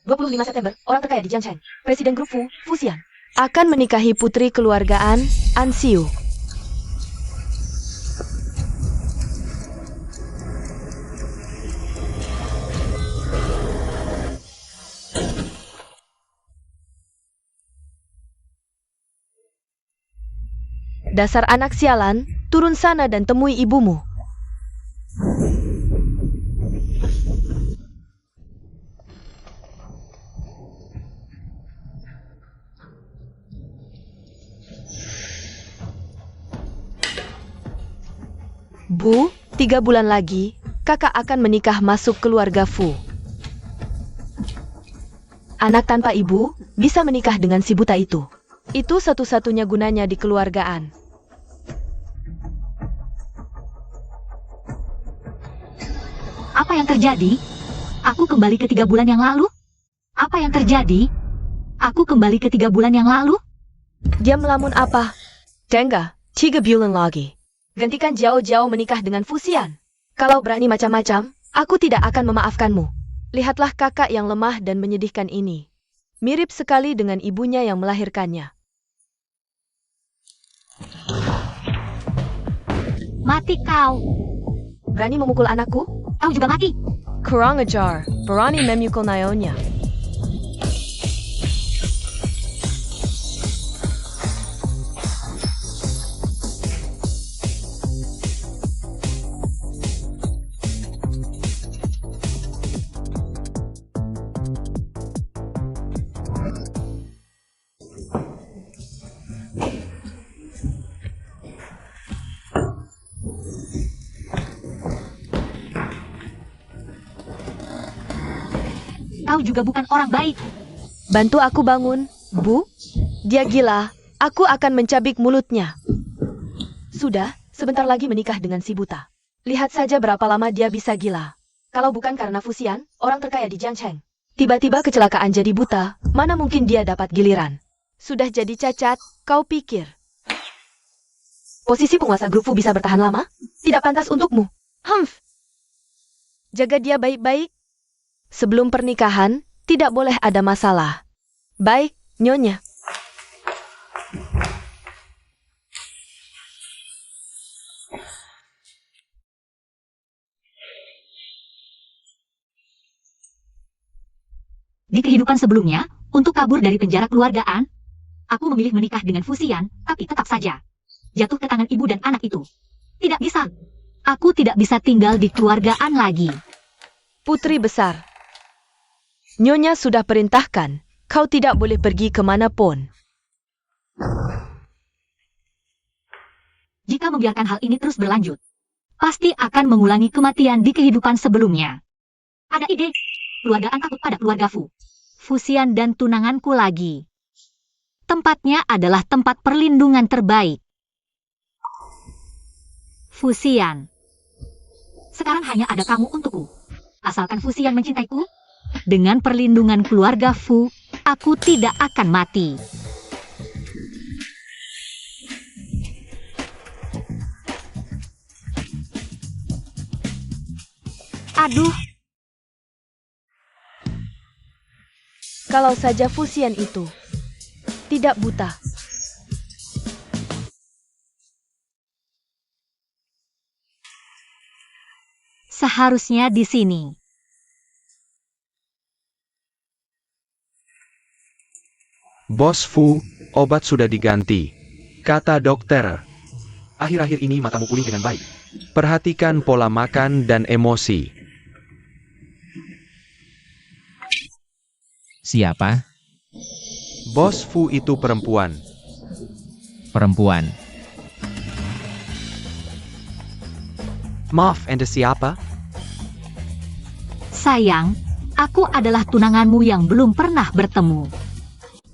25 September, orang terkaya di Jiangcheng, Presiden Grup Fu, Fuxian, akan menikahi putri keluargaan An Xiu. Dasar anak sialan, turun sana dan temui ibumu. Bu, 3 bulan lagi, kakak akan menikah masuk keluarga Fu. Anak tanpa ibu, bisa menikah dengan si buta itu. Itu satu-satunya gunanya di keluargaan. Apa yang terjadi? Aku kembali ke 3 bulan yang lalu? Apa yang terjadi? Aku kembali ke 3 bulan yang lalu? Dia melamun apa? Tengah, 3 bulan lagi. Gantikan Jiao menikah dengan Fuxian. Kalau berani macam-macam, aku tidak akan memaafkanmu. Lihatlah kakak yang lemah dan menyedihkan ini. Mirip sekali dengan ibunya yang melahirkannya. Mati kau. Berani memukul anakku? Kau juga mati. Kurang ajar, berani memukul Nyonya. Kau juga bukan orang baik. Bantu aku bangun, Bu. Dia gila, aku akan mencabik mulutnya. Sudah, sebentar lagi menikah dengan si buta. Lihat saja berapa lama dia bisa gila. Kalau bukan karena Fuxian, orang terkaya di Jiangcheng. Tiba-tiba kecelakaan jadi buta, mana mungkin dia dapat giliran. Sudah jadi cacat, kau pikir. Posisi penguasa grup Fu bisa bertahan lama? Tidak pantas untukmu. Humph. Jaga dia baik-baik. Sebelum pernikahan, tidak boleh ada masalah. Baik, Nyonya. Di kehidupan sebelumnya, untuk kabur dari penjara keluargaan, aku memilih menikah dengan Fuxian, tapi tetap saja jatuh ke tangan ibu dan anak itu. Tidak bisa. Aku tidak bisa tinggal di keluargaan lagi. Putri besar. Nyonya sudah perintahkan, kau tidak boleh pergi kemanapun. Jika membiarkan hal ini terus berlanjut, pasti akan mengulangi kematian di kehidupan sebelumnya. Ada ide? Keluargaan takut pada keluarga Fu. Fuxian dan tunanganku lagi. Tempatnya adalah tempat perlindungan terbaik. Fuxian. Sekarang hanya ada kamu untukku. Asalkan Fuxian mencintaiku, dengan perlindungan keluarga Fu, aku tidak akan mati. Aduh. Kalau saja Fuxian itu tidak buta. Seharusnya di sini. Bos Fu, obat sudah diganti. Kata dokter. Akhir-akhir ini matamu pulih dengan baik. Perhatikan pola makan dan emosi. Siapa? Bos Fu itu perempuan. Perempuan. Maaf, Anda siapa? Sayang, aku adalah tunanganmu yang belum pernah bertemu.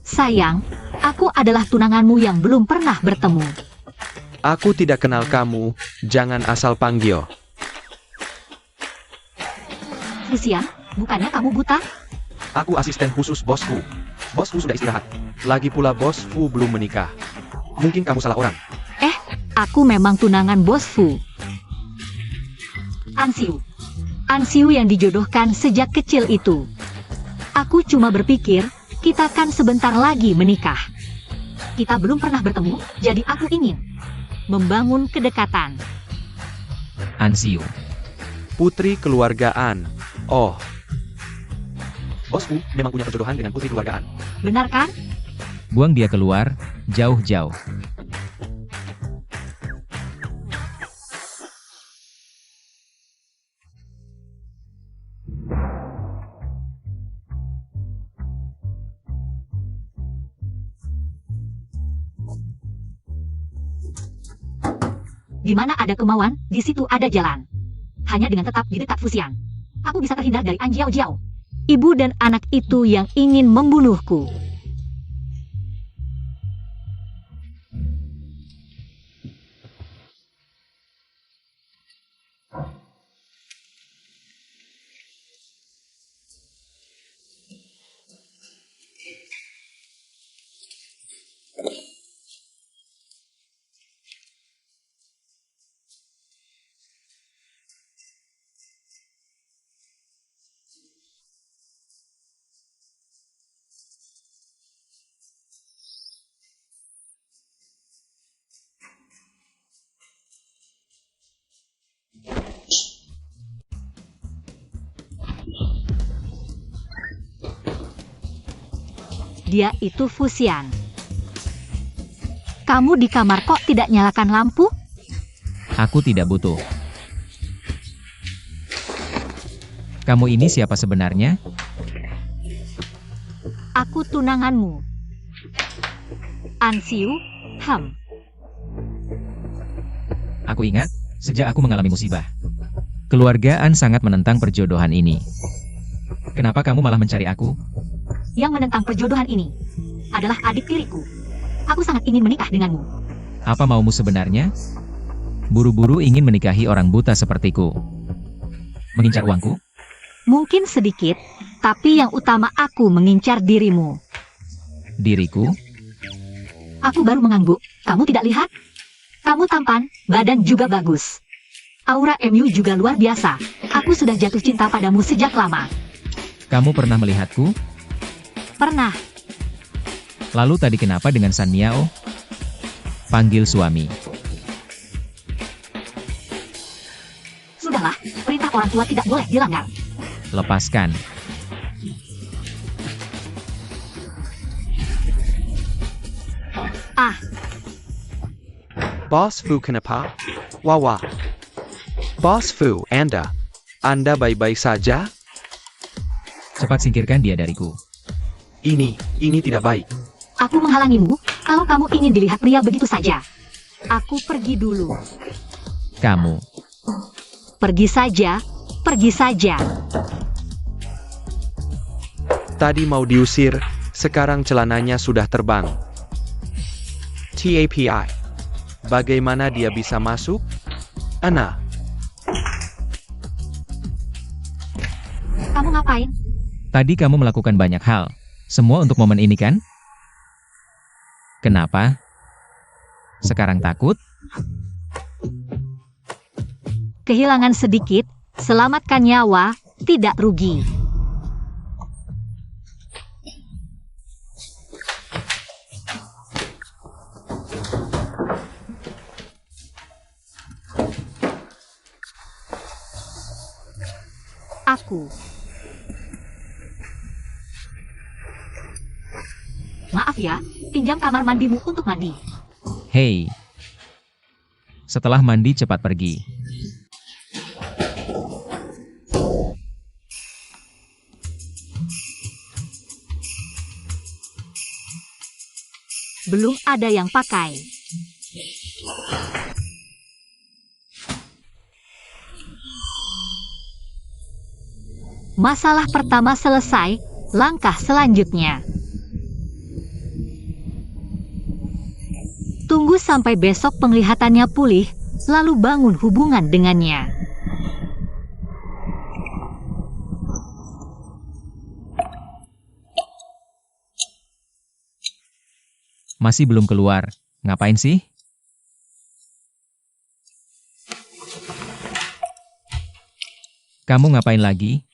Sayang, aku adalah tunanganmu yang belum pernah bertemu. Aku tidak kenal kamu, jangan asal panggil. Fuxian, bukannya kamu buta? Aku asisten khusus Bos Fu. Bos Fu sudah istirahat. Lagi pula Bos Fu belum menikah. Mungkin kamu salah orang. Aku memang tunangan Bos Fu. An Xiu. An Xiu yang dijodohkan sejak kecil itu. Aku cuma berpikir, kita kan sebentar lagi menikah. Kita belum pernah bertemu, jadi aku ingin membangun kedekatan. Ansiu. Putri keluargaan. Oh. Bos Fu memang punya perjodohan dengan putri keluargaan. Benar kan? Buang dia keluar, jauh-jauh. Di mana ada kemauan, di situ ada jalan. Hanya dengan tetap di dekat Fusian, aku bisa terhindar dari An Jiao Jiao. Ibu dan anak itu yang ingin membunuhku. Dia itu Fusian. Kamu di kamar kok tidak nyalakan lampu? Aku tidak butuh. Kamu ini siapa sebenarnya? Aku tunanganmu. Ansiu, Ham. Aku ingat, sejak aku mengalami musibah. Keluarga An sangat menentang perjodohan ini. Kenapa kamu malah mencari aku? Yang menentang perjodohan ini adalah adik tiriku. Aku sangat ingin menikah denganmu. Apa maumu sebenarnya? Buru-buru ingin menikahi orang buta sepertiku. Mengincar uangku? Mungkin sedikit, tapi yang utama aku mengincar dirimu. Diriku? Aku baru mengangguk, kamu tidak lihat? Kamu tampan, badan juga bagus. Aura MU juga luar biasa. Aku sudah jatuh cinta padamu sejak lama. Kamu pernah melihatku? Pernah. Lalu tadi kenapa dengan San Miao? Panggil suami. Sudahlah, perintah orang tua tidak boleh dilanggar. Lepaskan. Ah, Bos Fu kenapa? Wawa. Bos Fu, Anda baik-baik saja? Cepat singkirkan dia dariku. Ini tidak baik. aku menghalangimu kalau kamu ingin dilihat pria begitu saja. Aku pergi dulu. Kamu. Pergi saja, pergi saja. Tadi mau diusir, sekarang celananya sudah terbang. TAPI. Bagaimana dia bisa masuk? Ana. Kamu ngapain? Tadi kamu melakukan banyak hal. Semua untuk momen ini kan? Kenapa? Sekarang takut? Kehilangan sedikit, selamatkan nyawa, tidak rugi. Aku. Maaf ya, pinjam kamar mandimu untuk mandi. Hei. Setelah mandi cepat pergi. Belum ada yang pakai. Masalah pertama selesai, langkah selanjutnya. Tunggu sampai besok penglihatannya pulih, lalu bangun hubungan dengannya. Masih belum keluar. Ngapain sih? Kamu ngapain lagi?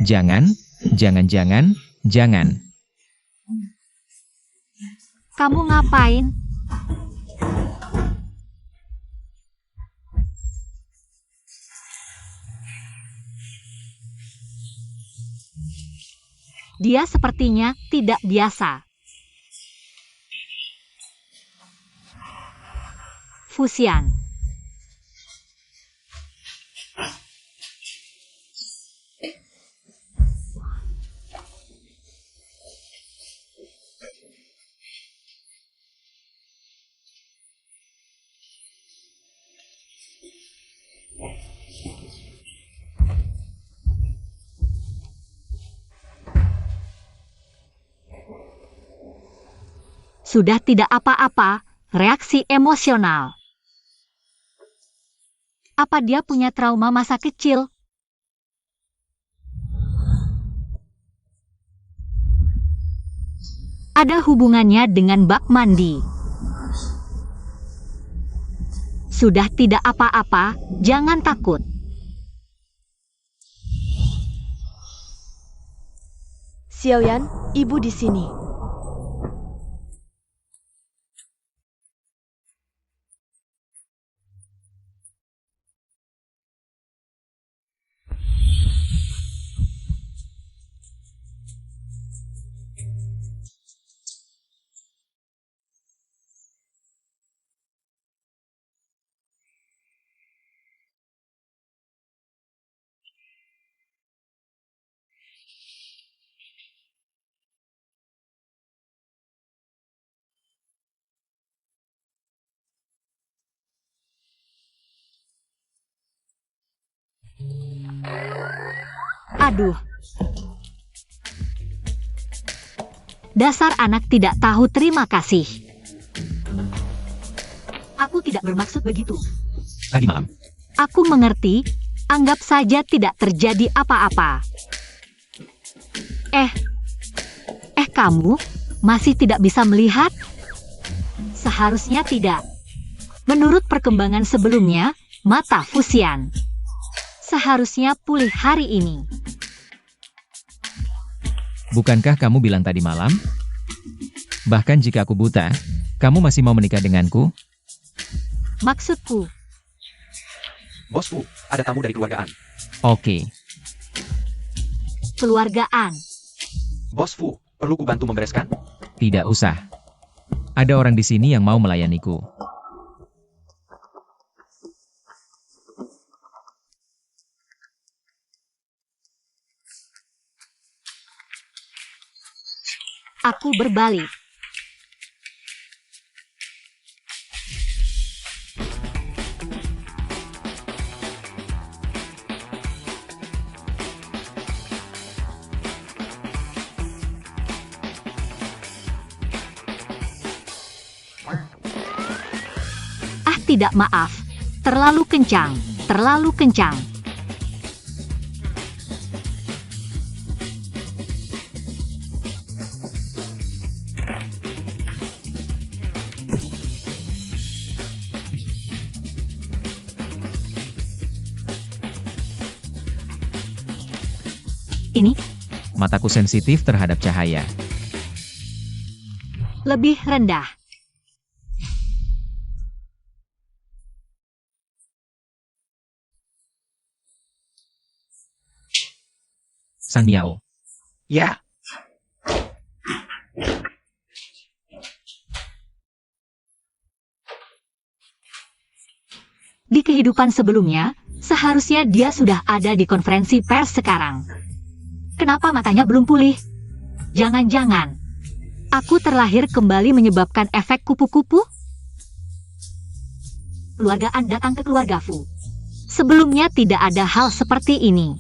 Jangan, jangan. Kamu ngapain? Dia sepertinya tidak biasa. Fusian. Sudah tidak apa-apa, reaksi emosional. Apa dia punya trauma masa kecil? Ada hubungannya dengan bak mandi. Sudah tidak apa-apa, jangan takut. Xiaoyan, ibu di sini. Aduh. Dasar anak tidak tahu terima kasih. Aku tidak bermaksud begitu. Tadi malam, Aku mengerti, anggap saja tidak terjadi apa-apa. Kamu masih tidak bisa melihat? Seharusnya tidak. Menurut perkembangan sebelumnya, mata Fusian seharusnya pulih hari ini. bukankah kamu bilang tadi malam? Bahkan jika aku buta, kamu masih mau menikah denganku? Maksudku, Bos Fu, ada tamu dari keluargaan. Oke, keluargaan. Bos Fu, perlu ku bantu membereskan? tidak usah. Ada orang di sini yang mau melayaniku. Aku berbalik. Tidak, maaf. Terlalu kencang, terlalu kencang. Ini Mataku sensitif terhadap cahaya. lebih rendah. Sang Miao. Ya, Di kehidupan sebelumnya, seharusnya dia sudah ada di konferensi pers sekarang. Kenapa matanya belum pulih? Jangan-jangan aku terlahir kembali menyebabkan efek kupu-kupu? Keluargaan datang ke keluarga Fu. Sebelumnya tidak ada hal seperti ini.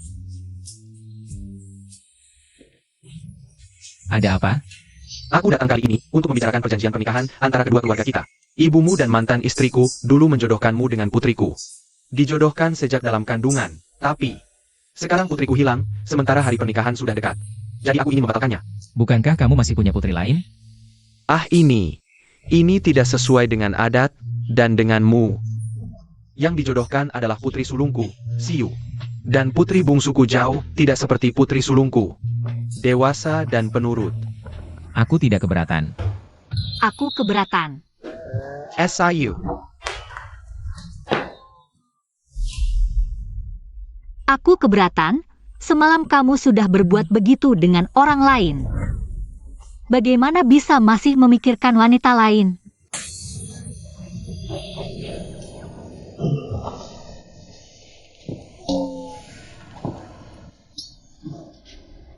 Ada apa? aku datang kali ini untuk membicarakan perjanjian pernikahan antara kedua keluarga kita. Ibumu dan mantan istriku dulu menjodohkanmu dengan putriku. Dijodohkan sejak dalam kandungan, tapi sekarang putriku hilang, sementara hari pernikahan sudah dekat. Jadi aku ingin membatalkannya. Bukankah kamu masih punya putri lain? Ini tidak sesuai dengan adat dan denganmu. Yang dijodohkan adalah putri sulungku, Siu. Dan putri bungsuku jauh tidak seperti putri sulungku. Dewasa dan penurut. Aku tidak keberatan. Aku keberatan. SIU. Aku keberatan. Semalam kamu sudah berbuat begitu dengan orang lain. Bagaimana bisa masih memikirkan wanita lain?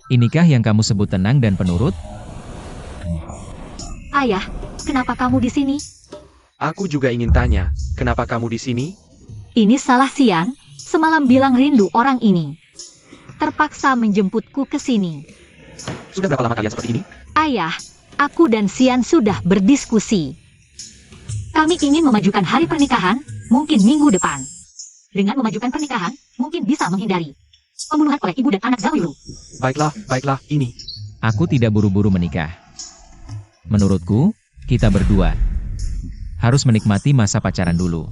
Inikah yang kamu sebut tenang dan penurut? Ayah, kenapa kamu di sini? Aku juga ingin tanya, kenapa kamu di sini? Ini salah Xian, semalam bilang rindu orang ini. Terpaksa menjemputku ke sini. Sudah berapa lama kalian seperti ini? Ayah, aku dan Xian sudah berdiskusi. Kami ingin memajukan hari pernikahan, mungkin minggu depan. Dengan memajukan pernikahan, mungkin bisa menghindari pembunuhan oleh ibu dan anak Zhao Yulu. Baiklah, ini. Aku tidak buru-buru menikah. Menurutku, kita berdua harus menikmati masa pacaran dulu.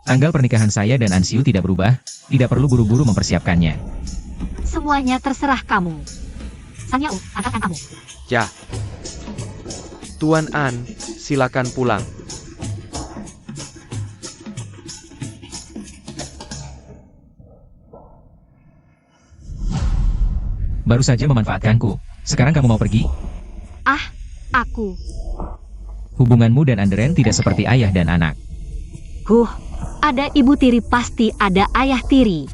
Tanggal pernikahan saya dan Ansiu tidak berubah, tidak perlu buru-buru mempersiapkannya. Semuanya terserah kamu. Sang Yao, katakan kamu. Ya. Tuan An, silakan pulang. Baru saja memanfaatkanku. Sekarang kamu mau pergi? Ah, aku. Hubunganmu dan Anderen tidak seperti ayah dan anak. Ada ibu tiri pasti ada ayah tiri.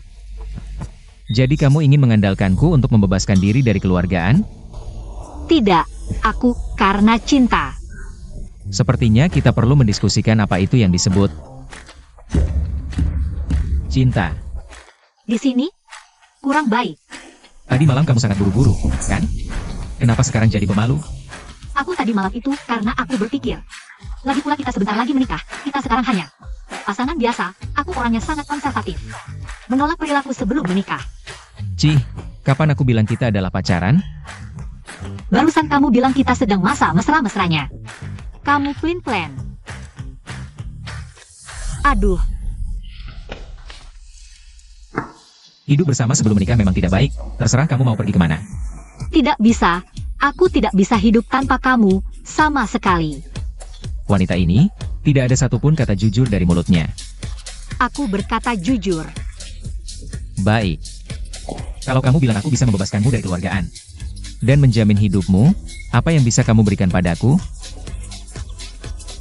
Jadi kamu ingin mengandalkanku untuk membebaskan diri dari keluargaan? Tidak, aku karena cinta. Sepertinya kita perlu mendiskusikan apa itu yang disebut cinta. Di sini, kurang baik. Tadi malam kamu sangat buru-buru, kan? Kenapa sekarang jadi pemalu? Aku tadi malam itu karena aku berpikir. Lagi pula kita sebentar lagi menikah, kita sekarang hanya pasangan biasa. Aku orangnya sangat konservatif. Menolak perilaku sebelum menikah. Cih, kapan aku bilang kita adalah pacaran? Barusan kamu bilang kita sedang masa mesra-mesranya. Kamu plan. Aduh, Hidup bersama sebelum menikah memang tidak baik. Terserah kamu mau pergi kemana. tidak bisa. Aku tidak bisa hidup tanpa kamu, sama sekali. Wanita ini, tidak ada satupun kata jujur dari mulutnya. Aku berkata jujur. Baik. Kalau kamu bilang aku bisa membebaskanmu dari keluargaan dan menjamin hidupmu, apa yang bisa kamu berikan padaku?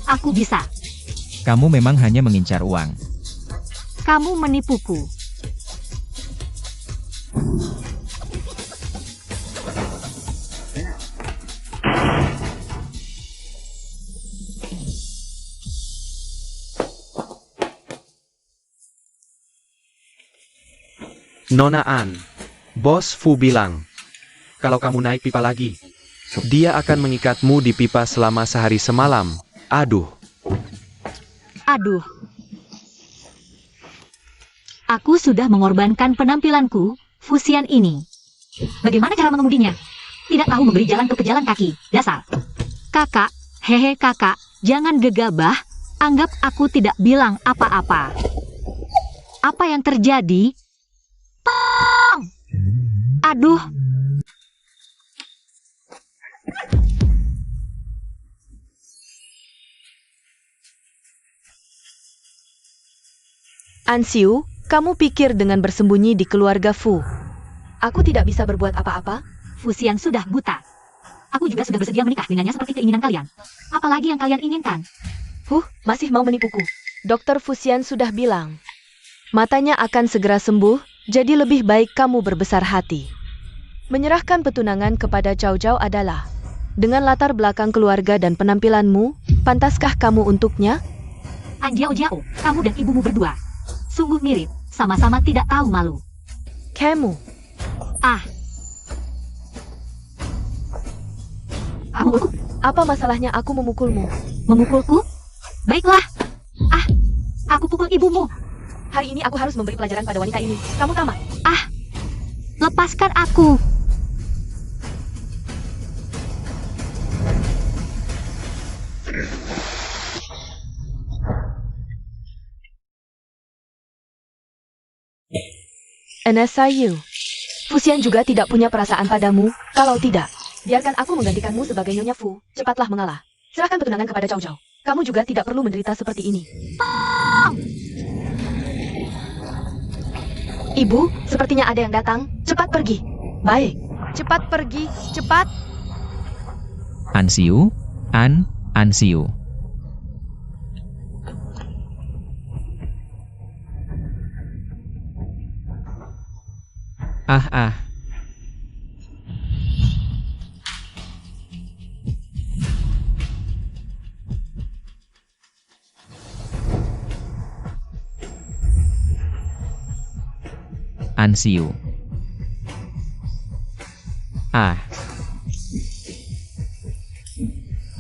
Aku bisa. Kamu memang hanya mengincar uang. Kamu menipuku. Nona An, Bos Fu bilang, kalau kamu naik pipa lagi, dia akan mengikatmu di pipa selama sehari semalam. Aduh. Aku sudah mengorbankan penampilanku, Fusian ini. Bagaimana cara mengemudinya? Tidak tahu memberi jalan ke pejalan kaki, dasar. Kakak, hehe kakak, jangan gegabah, anggap aku tidak bilang apa-apa. Apa yang terjadi? Tong! Aduh. Ansiu, kamu pikir dengan bersembunyi di keluarga Fu, aku tidak bisa berbuat apa-apa? Fusian sudah buta. Aku juga sudah bersedia menikah dengannya seperti keinginan kalian. Apalagi yang kalian inginkan? Masih mau menipuku? Dokter Fusian sudah bilang, matanya akan segera sembuh, jadi lebih baik kamu berbesar hati. Menyerahkan petunangan kepada Cao Cao adalah, dengan latar belakang keluarga dan penampilanmu, pantaskah kamu untuknya? Anjiao Jiao, kamu dan ibumu berdua. Sungguh mirip, sama-sama tidak tahu malu. Kamu. Kamu Apa masalahnya aku memukulmu? memukulku? Baiklah. Aku pukul ibumu. Hari ini aku harus memberi pelajaran pada wanita ini. Kamu tamat. Lepaskan aku. NSIU. Fusian juga tidak punya perasaan padamu. Kalau tidak, biarkan aku menggantikanmu sebagai Nyonya Fu. Cepatlah mengalah. Serahkan pertunangan kepada Cao Cao. Kamu juga tidak perlu menderita seperti ini. Ibu, sepertinya ada yang datang. Cepat pergi. Baik. Cepat pergi. Cepat. Ansiu, Ansiu. Ah. Ansiu.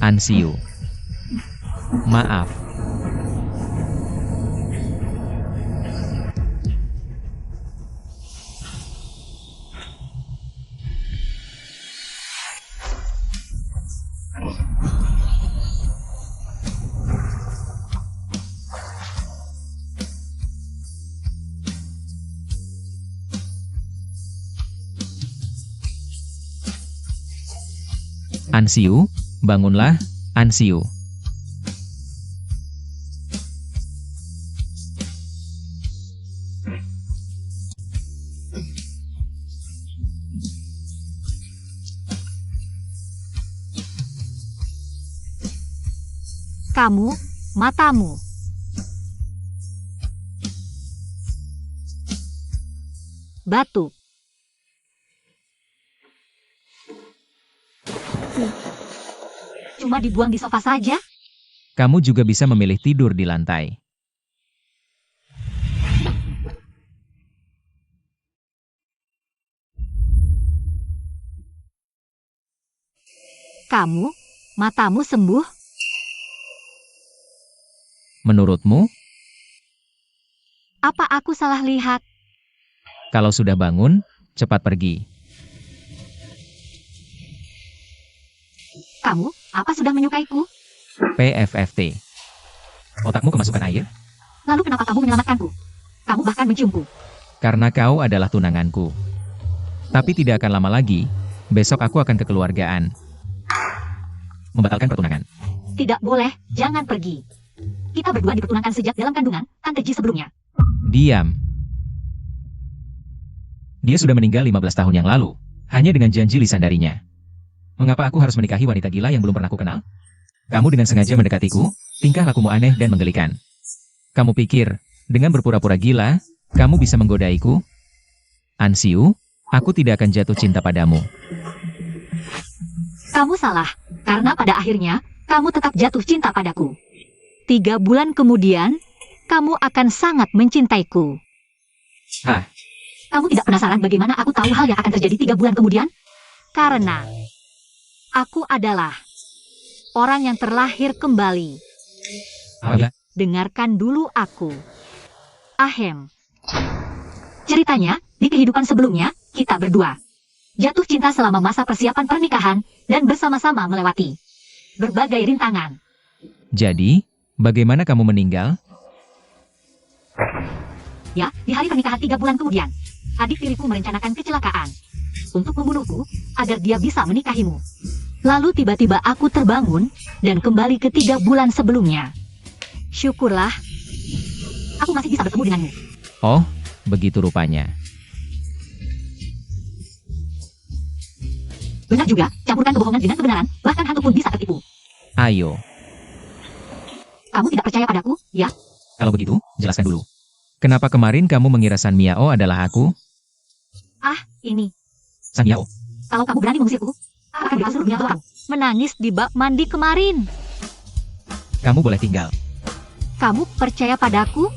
Ansiu. Maaf. Ansiu, bangunlah, Ansiu. Kamu, matamu. Batu. Cuma dibuang di sofa saja? Kamu juga bisa memilih tidur di lantai. Kamu, matamu sembuh? Menurutmu, Apa aku salah lihat? kalau sudah bangun, cepat pergi. Kamu, apa sudah menyukaiku? PFFT. Otakmu kemasukan air? Lalu kenapa kamu menyelamatkanku? Kamu bahkan menciumku. Karena kau adalah tunanganku. Tapi tidak akan lama lagi, besok aku akan kekeluargaan. Membatalkan pertunangan. Tidak boleh, jangan pergi. Kita berdua dipertunangkan sejak dalam kandungan, Tante Ji sebelumnya. Diam. Dia sudah meninggal 15 tahun yang lalu, hanya dengan janji lisan darinya. Mengapa aku harus menikahi wanita gila yang belum pernah kukenal? Kamu dengan sengaja mendekatiku, tingkah lakumu aneh dan menggelikan. Kamu pikir, dengan berpura-pura gila, kamu bisa menggodaiku? Ansiu, aku tidak akan jatuh cinta padamu. Kamu salah, karena pada akhirnya, kamu tetap jatuh cinta padaku. 3 bulan kemudian, kamu akan sangat mencintaiku. Hah? Kamu tidak penasaran bagaimana aku tahu hal yang akan terjadi 3 bulan kemudian? Karena aku adalah orang yang terlahir kembali. Apa? Dengarkan dulu aku. Ahem. Ceritanya, di kehidupan sebelumnya, kita berdua jatuh cinta selama masa persiapan pernikahan dan bersama-sama melewati berbagai rintangan. Jadi, bagaimana kamu meninggal? Ya, di hari pernikahan 3 bulan kemudian, adik tiriku merencanakan kecelakaan untuk membunuhku agar dia bisa menikahimu. Lalu tiba-tiba aku terbangun dan kembali ke 3 bulan sebelumnya. Syukurlah, aku masih bisa bertemu denganmu. Oh, begitu rupanya. Benar juga, campurkan kebohongan dengan kebenaran, bahkan hantu pun bisa tertipu. Ayo, Kamu tidak percaya padaku, ya? kalau begitu, jelaskan dulu. Kenapa kemarin kamu mengira San Miao adalah aku? Ah, ini. San Miao, Kalau kamu berani mengusirku, akan bebas seluruh dunia kamu. Menangis di bak mandi kemarin. kamu boleh tinggal. Kamu percaya padaku?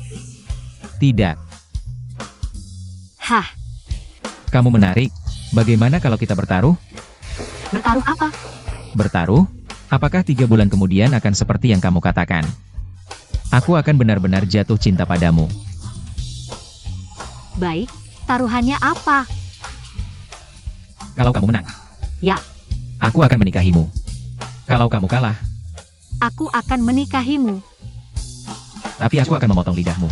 Tidak, Hah, kamu menarik. Bagaimana kalau kita bertaruh? bertaruh apa? Bertaruh? Apakah 3 bulan kemudian akan seperti yang kamu katakan? Aku akan benar-benar jatuh cinta padamu. Baik, taruhannya apa? Kalau kamu menang, Ya, aku akan menikahimu. Kalau kamu kalah, aku akan menikahimu. tapi aku akan memotong lidahmu.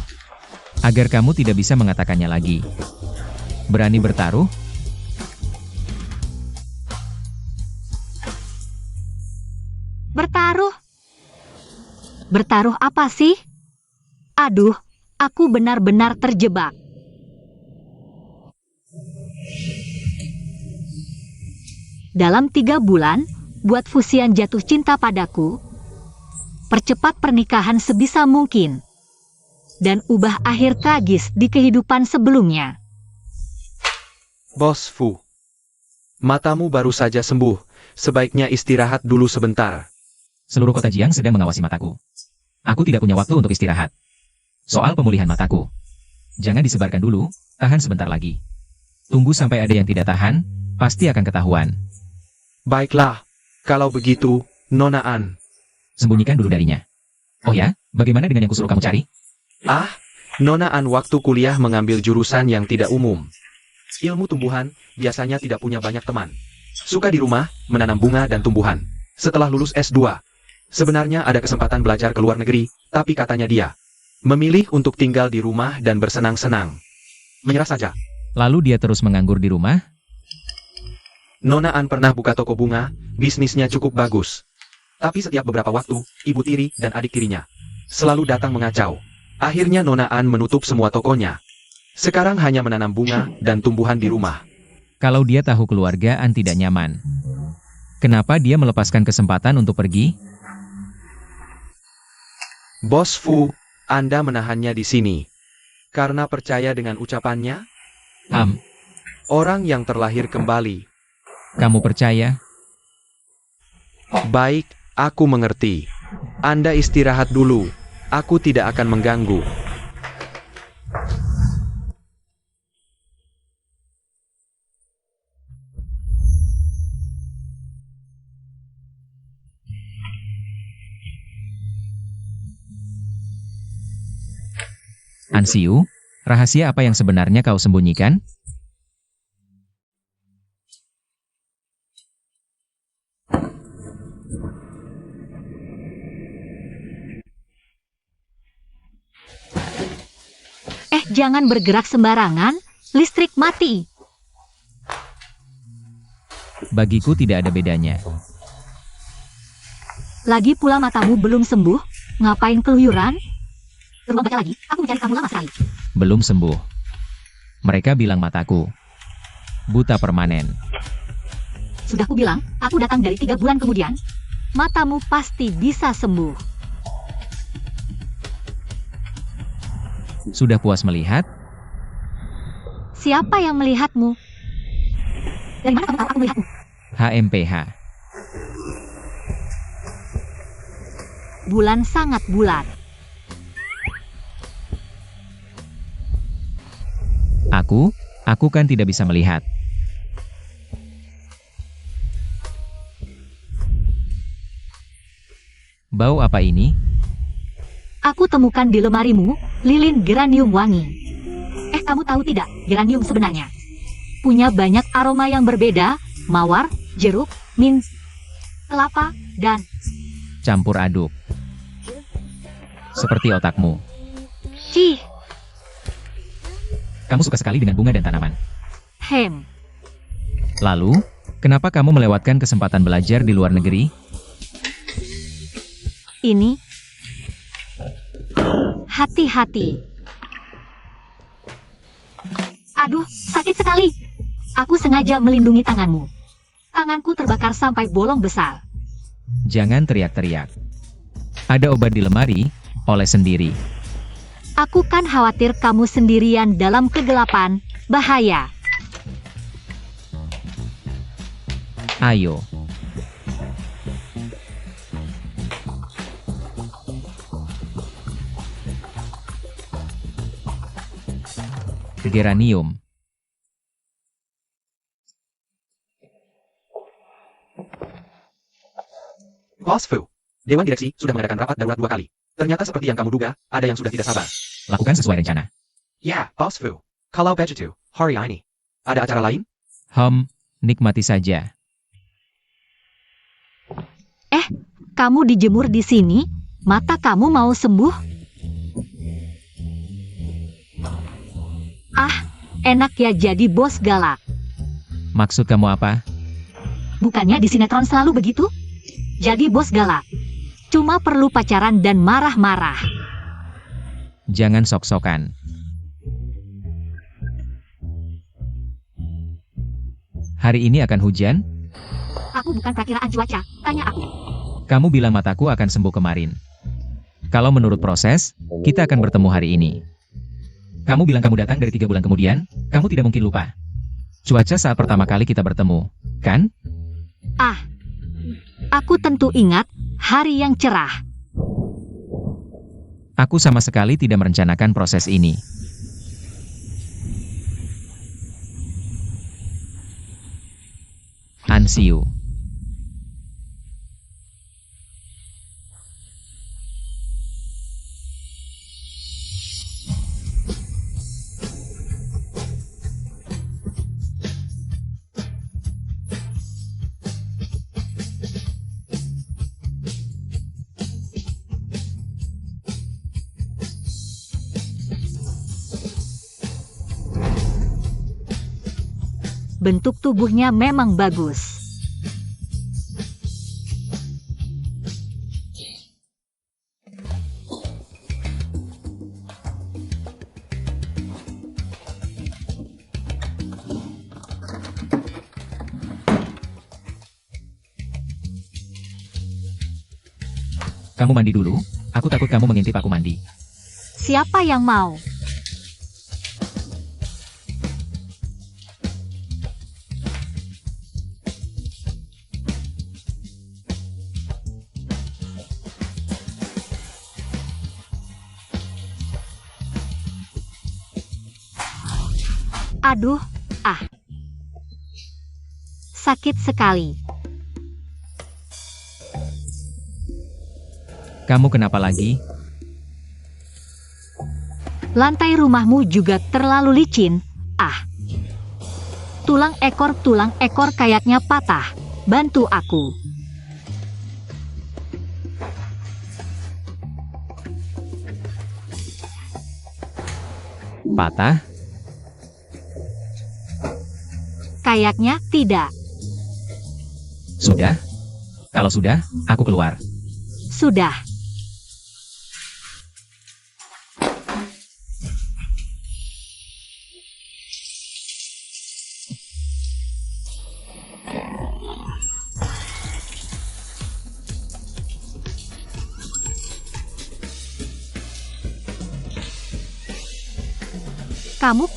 Agar kamu tidak bisa mengatakannya lagi. Berani bertaruh? Bertaruh? Bertaruh apa sih? Aduh, aku benar-benar terjebak. Dalam 3 bulan, buat Fusian jatuh cinta padaku. Percepat pernikahan sebisa mungkin. Dan ubah akhir tragis di kehidupan sebelumnya. Bos Fu. Matamu baru saja sembuh, sebaiknya istirahat dulu sebentar. Seluruh kota Jiang sedang mengawasi mataku. Aku tidak punya waktu untuk istirahat. Soal pemulihan mataku. Jangan disebarkan dulu, tahan sebentar lagi. Tunggu sampai ada yang tidak tahan, pasti akan ketahuan. Baiklah, kalau begitu, Nona An. Sembunyikan dulu darinya. Oh ya, bagaimana dengan yang kusuruh kamu cari? Ah, Nona An waktu kuliah mengambil jurusan yang tidak umum. Ilmu tumbuhan, biasanya tidak punya banyak teman. Suka di rumah, menanam bunga dan tumbuhan. Setelah lulus S2, sebenarnya ada kesempatan belajar ke luar negeri, tapi katanya dia memilih untuk tinggal di rumah dan bersenang-senang. Menyerah saja. Lalu dia terus menganggur di rumah? Nona An pernah buka toko bunga, bisnisnya cukup bagus. Tapi setiap beberapa waktu, ibu tiri dan adik tirinya selalu datang mengacau. Akhirnya Nona An menutup semua tokonya. Sekarang hanya menanam bunga dan tumbuhan di rumah. Kalau dia tahu keluarga An tidak nyaman, kenapa dia melepaskan kesempatan untuk pergi? Bos Fu, Anda menahannya di sini. Karena percaya dengan ucapannya? Orang yang terlahir kembali. Kamu percaya? Baik, aku mengerti. Anda istirahat dulu. Aku tidak akan mengganggu. Ansiu, rahasia apa yang sebenarnya kau sembunyikan? Jangan bergerak sembarangan, listrik mati. Bagiku tidak ada bedanya. Lagi pula matamu belum sembuh, ngapain keluyuran? Rumah baca lagi, aku mencari kamu lama sekali. Belum sembuh. Mereka bilang mataku buta permanen. Sudah ku bilang, aku datang dari 3 bulan kemudian. Matamu pasti bisa sembuh. Sudah puas melihat? Siapa yang melihatmu? Dari mana kamu tahu aku melihatmu? HMPH. Bulan sangat bulat. Aku kan tidak bisa melihat. Bau apa ini? Aku temukan di lemarimu, lilin geranium wangi. Kamu tahu tidak, geranium sebenarnya punya banyak aroma yang berbeda, mawar, jeruk, mint, kelapa, dan Campur aduk. Seperti otakmu. cih. Kamu suka sekali dengan bunga dan tanaman. Lalu, kenapa kamu melewatkan kesempatan belajar di luar negeri? Ini. Hati-hati. Aduh, sakit sekali. Aku sengaja melindungi tanganmu. Tanganku terbakar sampai bolong besar. Jangan teriak-teriak. Ada obat di lemari, oleh sendiri. Aku kan khawatir kamu sendirian dalam kegelapan, bahaya. Ayo. Geranium. Bos Fu, Dewan Direksi sudah mengadakan rapat darurat 2 kali. Ternyata seperti yang kamu duga, ada yang sudah tidak sabar. Lakukan sesuai rencana. Ya, Bos Fu. Kalau begitu, hari ini, ada acara lain? Nikmati saja. Kamu dijemur di sini, mata kamu mau sembuh? Enak ya jadi bos galak. Maksud kamu apa? Bukannya di sinetron selalu begitu? Jadi bos galak. Cuma perlu pacaran dan marah-marah. Jangan sok-sokan. Hari ini akan hujan? Aku bukan perakiraan cuaca, tanya aku. Kamu bilang mataku akan sembuh kemarin. Kalau menurut proses, kita akan bertemu hari ini. Kamu bilang kamu datang dari 3 bulan kemudian, kamu tidak mungkin lupa. Cuaca saat pertama kali kita bertemu, kan? Aku tentu ingat hari yang cerah. Aku sama sekali tidak merencanakan proses ini. Ansiu. Bentuk tubuhnya memang bagus. Kamu mandi dulu, aku takut kamu mengintip aku mandi. Siapa yang mau? Aduh, sakit sekali. Kamu kenapa lagi? Lantai rumahmu juga terlalu licin. Tulang ekor kayaknya patah. Bantu aku. Patah? Kayaknya tidak. Sudah? Kalau sudah, aku keluar. Sudah.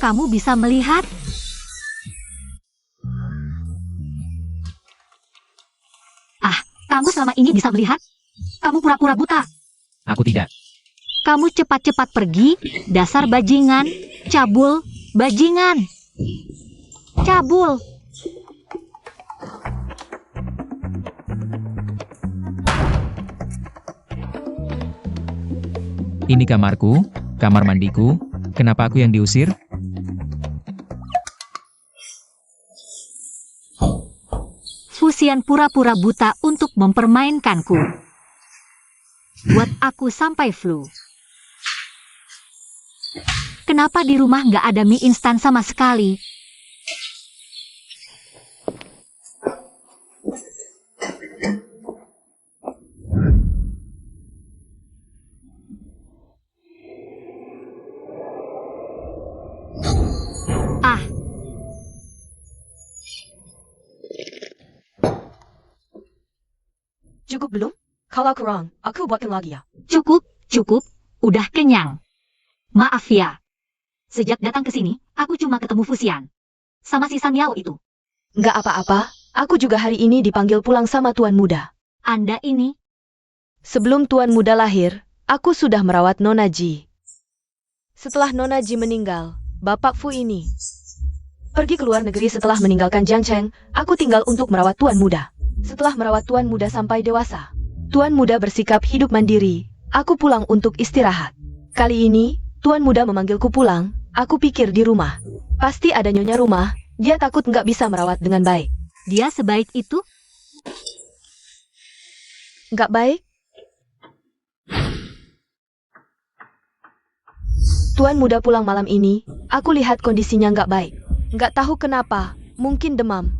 Kamu bisa melihat? Kamu selama ini bisa melihat? Kamu pura-pura buta. Aku tidak. Kamu cepat-cepat pergi, dasar bajingan, cabul, bajingan. Cabul. Ini kamarku, kamar mandiku. Kenapa aku yang diusir? Fusian pura-pura buta untuk mempermainkanku. Buat aku sampai flu. Kenapa di rumah nggak ada mie instan sama sekali? Cukup belum? Kalau kurang, aku buatkan lagi ya. Cukup. Udah kenyang. Maaf ya. Sejak datang ke sini, aku cuma ketemu Fusian. Sama si Sanyao itu. Nggak apa-apa, aku juga hari ini dipanggil pulang sama Tuan Muda. Anda ini? Sebelum Tuan Muda lahir, aku sudah merawat Nona Ji. Setelah Nona Ji meninggal, Bapak Fu ini pergi ke luar negeri setelah meninggalkan Jiang Cheng, aku tinggal untuk merawat Tuan Muda. Setelah merawat Tuan Muda sampai dewasa, Tuan Muda bersikap hidup mandiri, aku pulang untuk istirahat. Kali ini, Tuan Muda memanggilku pulang, aku pikir di rumah. Pasti ada nyonya rumah, dia takut nggak bisa merawat dengan baik. Dia sebaik itu? Nggak baik? Tuan muda pulang malam ini, aku lihat kondisinya nggak baik. Nggak tahu kenapa, mungkin demam.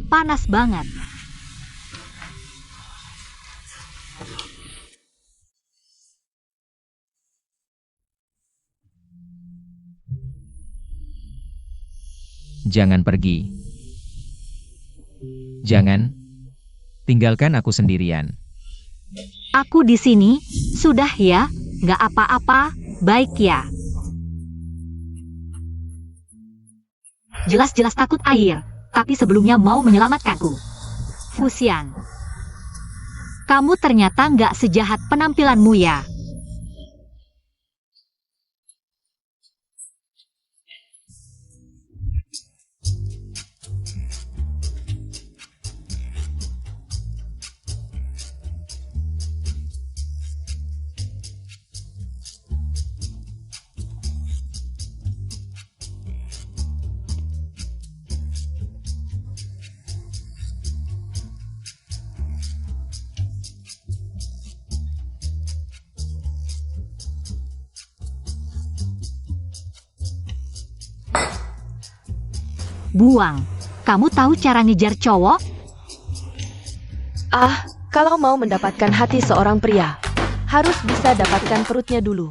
Panas banget. Jangan pergi. Jangan. Tinggalkan aku sendirian. Aku di sini, sudah ya, nggak apa-apa, baik ya. Jelas-jelas takut air, tapi sebelumnya mau menyelamatkanku. Fusian. Kamu ternyata nggak sejahat penampilanmu ya. Buang. Kamu tahu cara ngejar cowok? Ah, kalau mau mendapatkan hati seorang pria, harus bisa dapatkan perutnya dulu.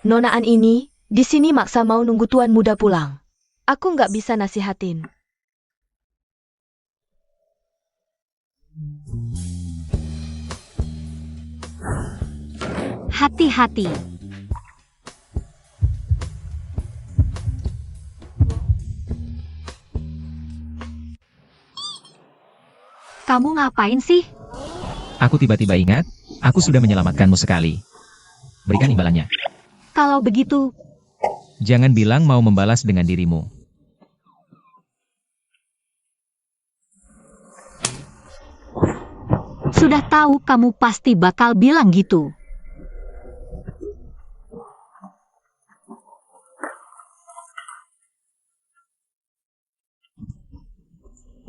Nonaan ini, di sini maksa mau nunggu tuan muda pulang. Aku nggak bisa nasihatin. Hati-hati. Kamu ngapain sih? Aku tiba-tiba ingat, aku sudah menyelamatkanmu sekali. Berikan imbalannya. Kalau begitu, Jangan bilang mau membalas dengan dirimu. sudah tahu kamu pasti bakal bilang gitu.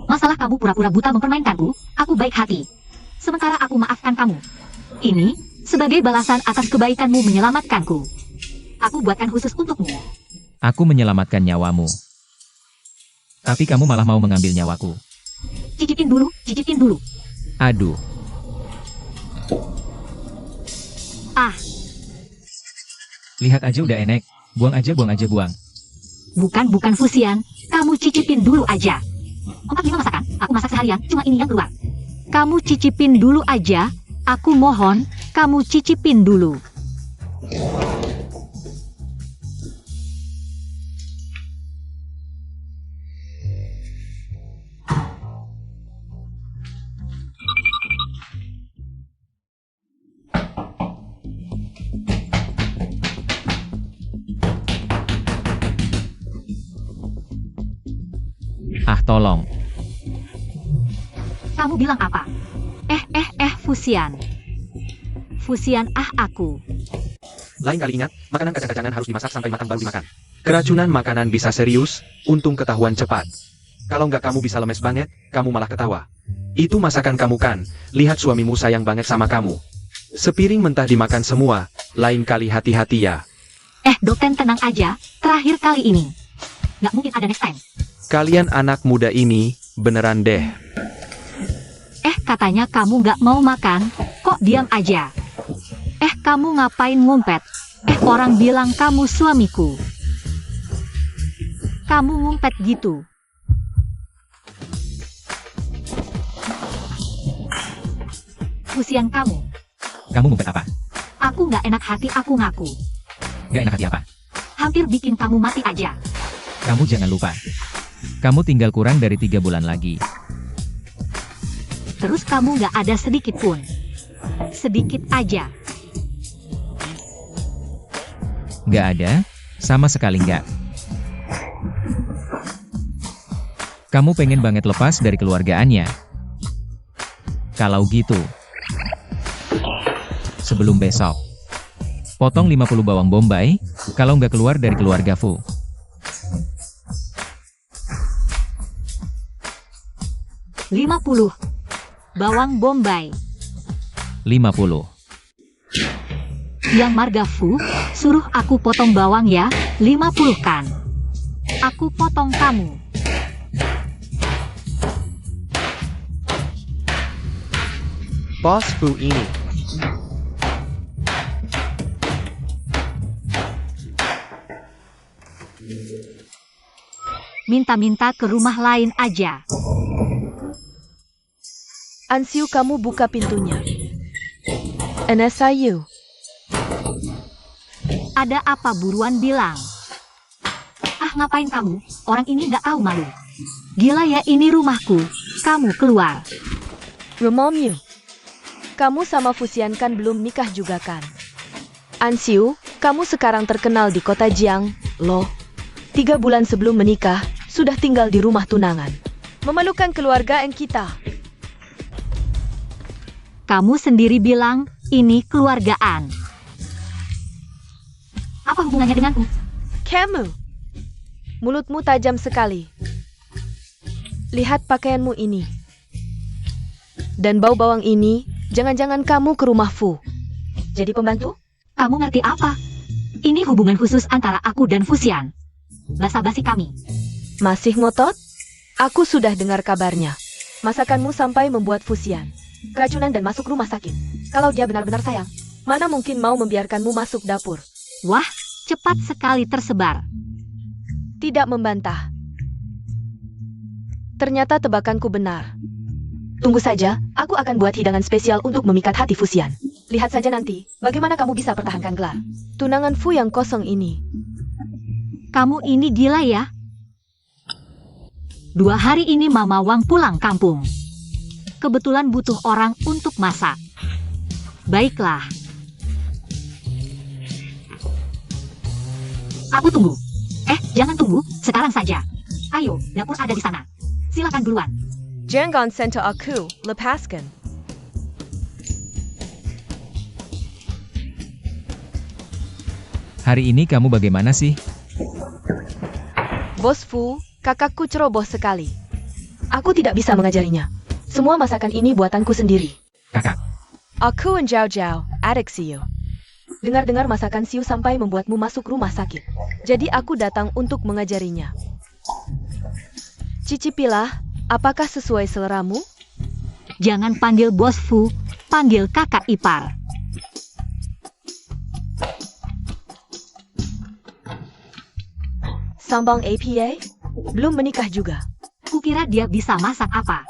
Masalah kamu pura-pura buta mempermainkanku, aku baik hati. Sementara aku maafkan kamu. Ini, sebagai balasan atas kebaikanmu menyelamatkanku. Aku buatkan khusus untukmu. Aku menyelamatkan nyawamu. Tapi kamu malah mau mengambil nyawaku. Cicipin dulu, cicipin dulu. Aduh, Ah, lihat aja udah enek. Buang aja, buang aja, buang. bukan fusian. Kamu cicipin dulu aja. 4-5 masakan, aku masak seharian, cuma ini yang keluar. Kamu cicipin dulu aja, aku mohon, kamu cicipin dulu. Ah, tolong. Kamu bilang apa? Fusian. Fusian aku. Lain kali ingat, makanan kacang-kacangan harus dimasak sampai matang baru dimakan. Keracunan makanan bisa serius, untung ketahuan cepat. Kalau nggak kamu bisa lemes banget, kamu malah ketawa. Itu masakan kamu kan, lihat suamimu sayang banget sama kamu. Sepiring mentah dimakan semua, lain kali hati-hati ya. Dokter tenang aja, terakhir kali ini. Nggak mungkin ada next time. Kalian anak muda ini, beneran deh. Katanya kamu nggak mau makan, kok diam aja? Kamu ngapain ngumpet? Orang bilang kamu suamiku. Kamu ngumpet gitu. Fusian kamu. Kamu ngumpet apa? Aku nggak enak hati, aku ngaku. Gak enak hati apa? Hampir bikin kamu mati aja. Kamu jangan lupa. Kamu tinggal kurang dari 3 bulan lagi. Terus kamu nggak ada sedikit pun. Sedikit aja. Gak ada? Sama sekali nggak. Kamu pengen banget lepas dari keluargaannya. Kalau gitu, sebelum besok, potong 50 bawang bombay, kalau nggak keluar dari keluarga Fu. 50. Bawang bombay. 50. Yang Marga Fu, suruh aku potong bawang ya, 50 kan. Aku potong kamu. Bos Fu ini. Minta-minta ke rumah lain aja. Ansiu, kamu buka pintunya. NSIU. Ada apa buruan bilang? Ah, ngapain kamu? Orang ini nggak tahu malu. Gila ya, ini rumahku. Kamu keluar. Romomyu. Kamu sama Fusian kan belum nikah juga kan? Ansiu, kamu sekarang terkenal di kota Jiang, loh. 3 bulan sebelum menikah, sudah tinggal di rumah tunangan. Memalukan keluarga kita. Kamu sendiri bilang, ini keluargaan. Apa hubungannya denganku? Kamu. Mulutmu tajam sekali. Lihat pakaianmu ini. Dan bau bawang ini, jangan-jangan kamu ke rumah Fu. Jadi pembantu? Kamu ngerti apa? Ini hubungan khusus antara aku dan Fusian. Basa-basi kami. Masih ngotot? Aku sudah dengar kabarnya. Masakanmu sampai membuat Fusian keracunan dan masuk rumah sakit. Kalau dia benar-benar sayang, mana mungkin mau membiarkanmu masuk dapur? Wah, cepat sekali tersebar. Tidak membantah. Ternyata tebakanku benar. Tunggu saja, aku akan buat hidangan spesial untuk memikat hati Fusian. Lihat saja nanti, bagaimana kamu bisa pertahankan gelar tunangan Fu yang kosong ini. Kamu ini gila ya? 2 hari ini Mama Wang pulang kampung. Kebetulan butuh orang untuk masak. Baiklah. Aku tunggu. Jangan tunggu, sekarang saja. Ayo, dapur ada di sana. Silakan duluan. Jangan sentuh aku, lepaskan. Hari ini kamu bagaimana sih? Bos Fu, kakakku ceroboh sekali. Aku tidak bisa mengajarinya. Semua masakan ini buatanku sendiri. Kakak, Aku Jiao Jiao, adik Siu. Dengar-dengar masakan Siu sampai membuatmu masuk rumah sakit. Jadi aku datang untuk mengajarinya. Cicipilah, apakah sesuai seleramu? Jangan panggil Bos Fu, panggil kakak ipar. Sambang APA? Belum menikah juga. Kukira dia bisa masak apa.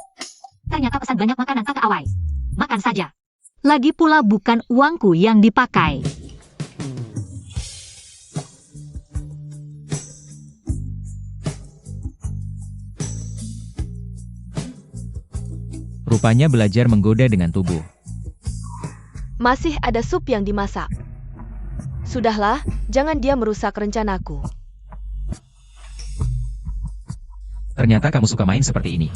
Ternyata pesan banyak makanan kakak Awai. Makan saja. Lagi pula bukan uangku yang dipakai. rupanya belajar menggoda dengan tubuh. Masih ada sup yang dimasak. Sudahlah, jangan dia merusak rencanaku. Ternyata kamu suka main seperti ini.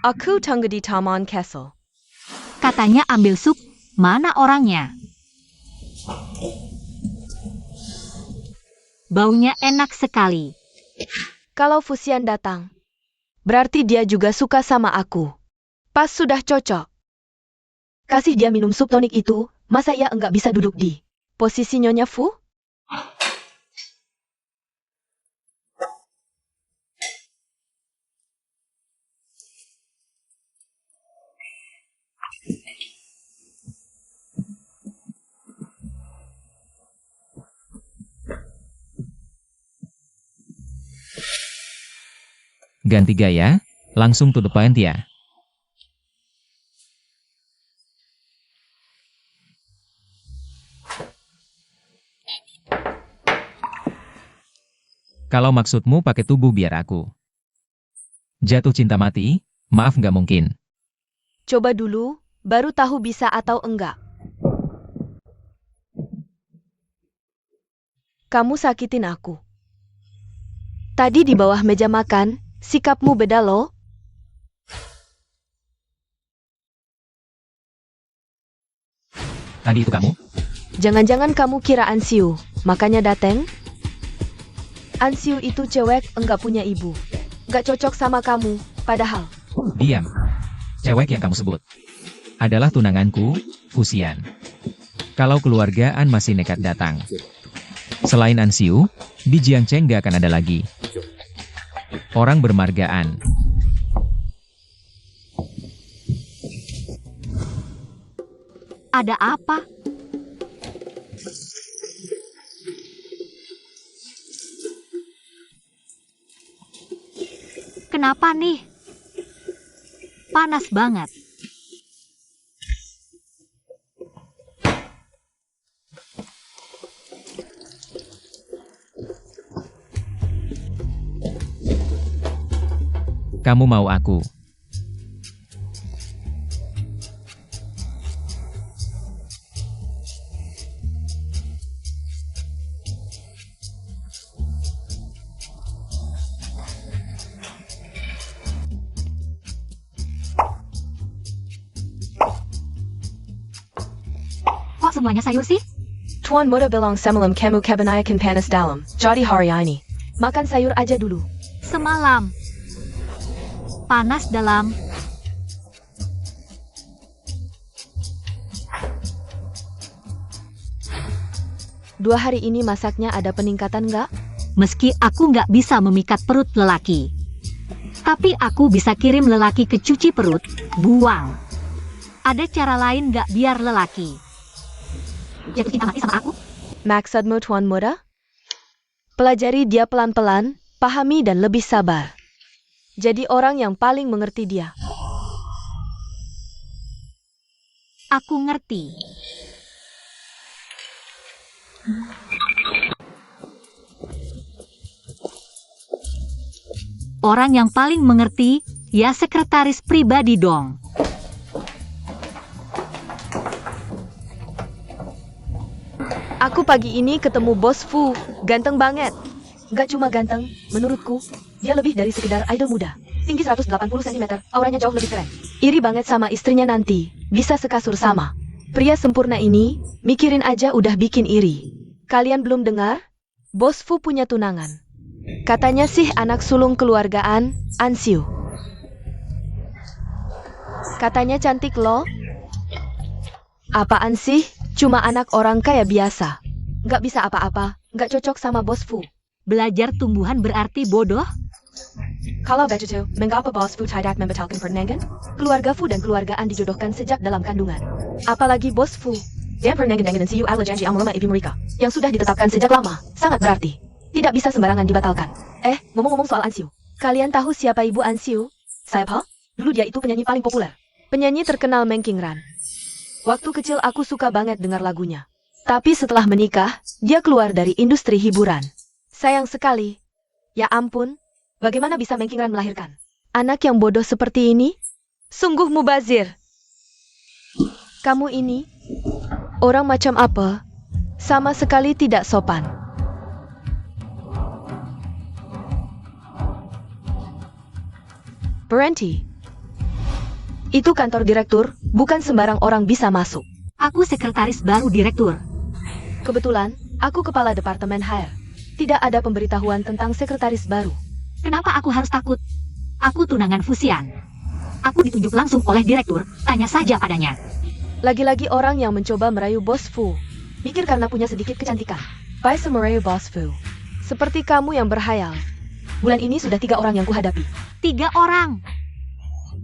Aku tunggu di Taman Castle. Katanya ambil sup, mana orangnya? Baunya enak sekali. Kalau Fusian datang, berarti dia juga suka sama aku. Pas sudah cocok. Kasih dia minum sup tonik itu, masa ia enggak bisa duduk di posisi Nyonya Fu? Ganti gaya, langsung to the point ya. Kalau maksudmu pakai tubuh biar aku jatuh cinta mati, maaf nggak mungkin. Coba dulu, baru tahu bisa atau enggak. Kamu sakitin aku. Tadi di bawah meja makan, sikapmu beda loh. Tadi itu kamu? Jangan-jangan kamu kira Ansiu, makanya dateng? Ansiu itu cewek enggak punya ibu. Enggak cocok sama kamu, padahal. Diam. Cewek yang kamu sebut adalah tunanganku, Fusian. Kalau keluargaan masih nekat datang. Selain Ansiu, di Jiangcheng gak akan ada lagi orang bermargaan. Ada apa? Kenapa nih? Panas banget. Kamu mau aku? Kok semuanya sayur sih? Tuan Muda bilang semalam kamu kebanyakan panas dalam, jadi hari ini. Makan sayur aja dulu. Semalam. Panas dalam. Dua hari ini masaknya ada peningkatan nggak? Meski aku nggak bisa memikat perut lelaki. Tapi aku bisa kirim lelaki ke cuci perut, buang. Ada cara lain nggak biar lelaki jatuh cinta mati sama aku? Maksudmu Tuan Muda? Pelajari dia pelan-pelan, pahami dan lebih sabar. Jadi orang yang paling mengerti dia. Aku ngerti. Orang yang paling mengerti, ya sekretaris pribadi dong. Aku pagi ini ketemu Bos Fu, ganteng banget. Gak cuma ganteng, menurutku, dia lebih dari sekedar idol muda. Tinggi 180 cm, auranya jauh lebih keren. Iri banget sama istrinya nanti, bisa sekasur sama. Pria sempurna ini, mikirin aja udah bikin iri. Kalian belum dengar? Bos Fu punya tunangan. Katanya sih anak sulung keluargaan, Ansiu. Katanya cantik loh. Apaan sih? Cuma anak orang kaya biasa. Gak bisa apa-apa, gak cocok sama Bos Fu. Belajar tumbuhan berarti bodoh? Kalau begitu, mengapa Bos Fu tidak membatalkan pernikahan? Keluarga Fu dan keluargaan dijodohkan sejak dalam kandungan. Apalagi Bos Fu, dia pernikahan dengan Ansiu adalah janji amal ibu mereka, yang sudah ditetapkan sejak lama, sangat berarti. Tidak bisa sembarangan dibatalkan. Ngomong-ngomong soal Ansiu, kalian tahu siapa ibu Ansiu? Siapa? Dulu dia itu penyanyi paling populer. Penyanyi terkenal Mengkingran. Waktu kecil aku suka banget dengar lagunya. Tapi setelah menikah, dia keluar dari industri hiburan. Sayang sekali. Ya ampun, bagaimana bisa Mengkingran melahirkan anak yang bodoh seperti ini? Sungguh mubazir. Kamu ini, orang macam apa? Sama sekali tidak sopan. Berhenti. Itu kantor direktur, bukan sembarang orang bisa masuk. Aku sekretaris baru direktur. Kebetulan, aku kepala departemen HR. Tidak ada pemberitahuan tentang sekretaris baru. Kenapa aku harus takut? Aku tunangan Fusian. Aku ditunjuk langsung oleh direktur, tanya saja padanya. Lagi-lagi orang yang mencoba merayu Bos Fu. Mikir karena punya sedikit kecantikan. Bisa merayu Bos Fu. Seperti kamu yang berhayal. Bulan ini sudah 3 orang yang kuhadapi. 3 orang.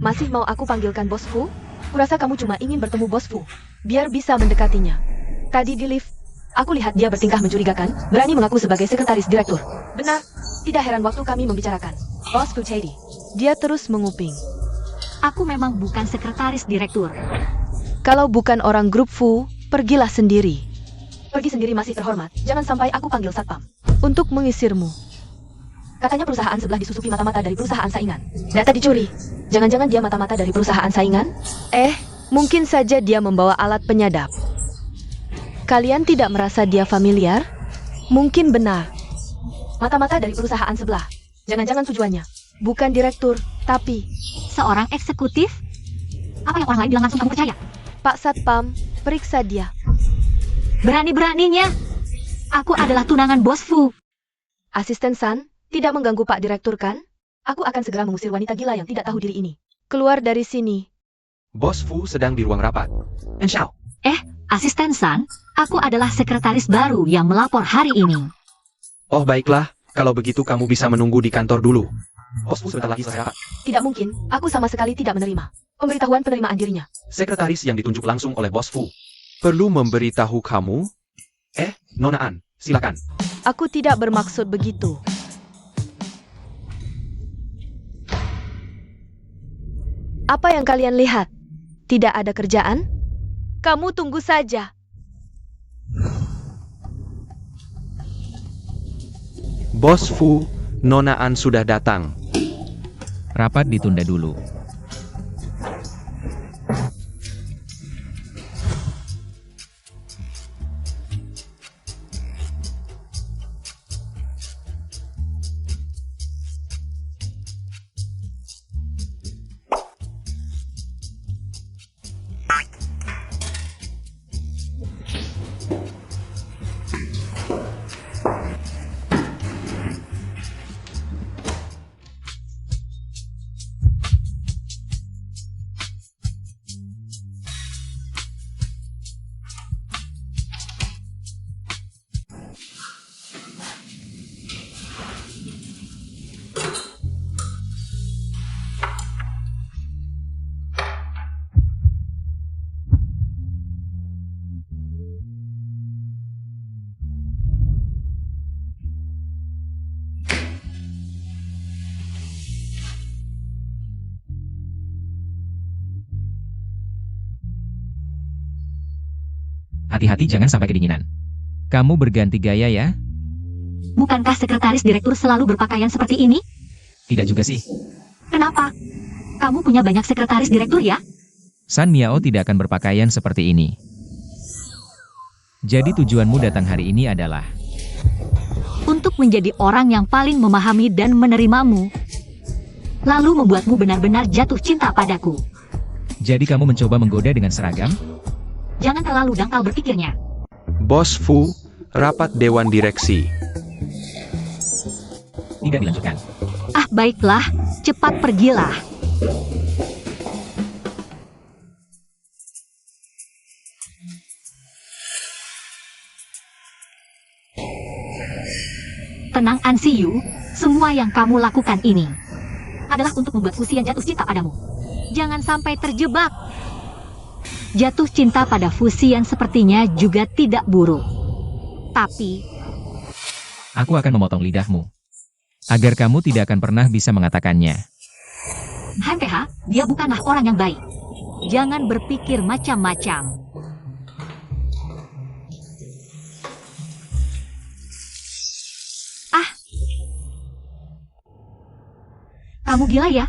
Masih mau aku panggilkan Bos Fu? Kurasa kamu cuma ingin bertemu Bos Fu, biar bisa mendekatinya. Tadi di lift, aku lihat dia bertingkah mencurigakan, berani mengaku sebagai sekretaris direktur. Benar, tidak heran waktu kami membicarakan. Bos Fu Teddy. Dia terus menguping. Aku memang bukan sekretaris direktur. Kalau bukan orang grup Fu, pergilah sendiri. Pergi sendiri masih terhormat, jangan sampai aku panggil satpam untuk mengisirmu. Katanya perusahaan sebelah disusupi mata-mata dari perusahaan saingan. Data dicuri. Jangan-jangan dia mata-mata dari perusahaan saingan? Mungkin saja dia membawa alat penyadap. Kalian tidak merasa dia familiar? Mungkin benar. Mata-mata dari perusahaan sebelah. Jangan-jangan tujuannya bukan direktur, tapi Seorang eksekutif? Apa yang orang lain bilang langsung kamu percaya? Pak Satpam, periksa dia. Berani-beraninya. Aku adalah tunangan Bos Fu. Asisten San, tidak mengganggu Pak Direktur kan? Aku akan segera mengusir wanita gila yang tidak tahu diri ini. Keluar dari sini. Bos Fu sedang di ruang rapat. Enshao. Asisten San, aku adalah sekretaris baru yang melapor hari ini. Oh baiklah, kalau begitu kamu bisa menunggu di kantor dulu. Bos Fu sebentar lagi selesai rapat. Tidak mungkin, aku sama sekali tidak menerima pemberitahuan penerimaan dirinya. Sekretaris yang ditunjuk langsung oleh Bos Fu. Perlu memberitahu kamu? Nona An, silakan. Aku tidak bermaksud begitu. Apa yang kalian lihat? Tidak ada kerjaan? Kamu tunggu saja. Bos Fu, Nona An sudah datang. Rapat ditunda dulu. Hati-hati jangan sampai kedinginan. Kamu berganti gaya ya? Bukankah sekretaris direktur selalu berpakaian seperti ini? Tidak juga sih. Kenapa? Kamu punya banyak sekretaris direktur ya? San Miao tidak akan berpakaian seperti ini. Jadi tujuanmu datang hari ini adalah Untuk menjadi orang yang paling memahami dan menerimamu. Lalu membuatmu benar-benar jatuh cinta padaku. jadi kamu mencoba menggoda dengan seragam? Jangan terlalu dangkal berpikirnya. Bos Fu, rapat Dewan Direksi. Tidak dilanjutkan. Ah, baiklah, cepat pergilah. Tenang An Siyu, semua yang kamu lakukan ini adalah untuk membuat Fusian jatuh cinta padamu. Jangan sampai terjebak. Jatuh cinta pada Fusian sepertinya juga tidak buruk. Tapi, Aku akan memotong lidahmu. Agar kamu tidak akan pernah bisa mengatakannya. HMPH, dia bukanlah orang yang baik. Jangan berpikir macam-macam. Ah, kamu gila ya?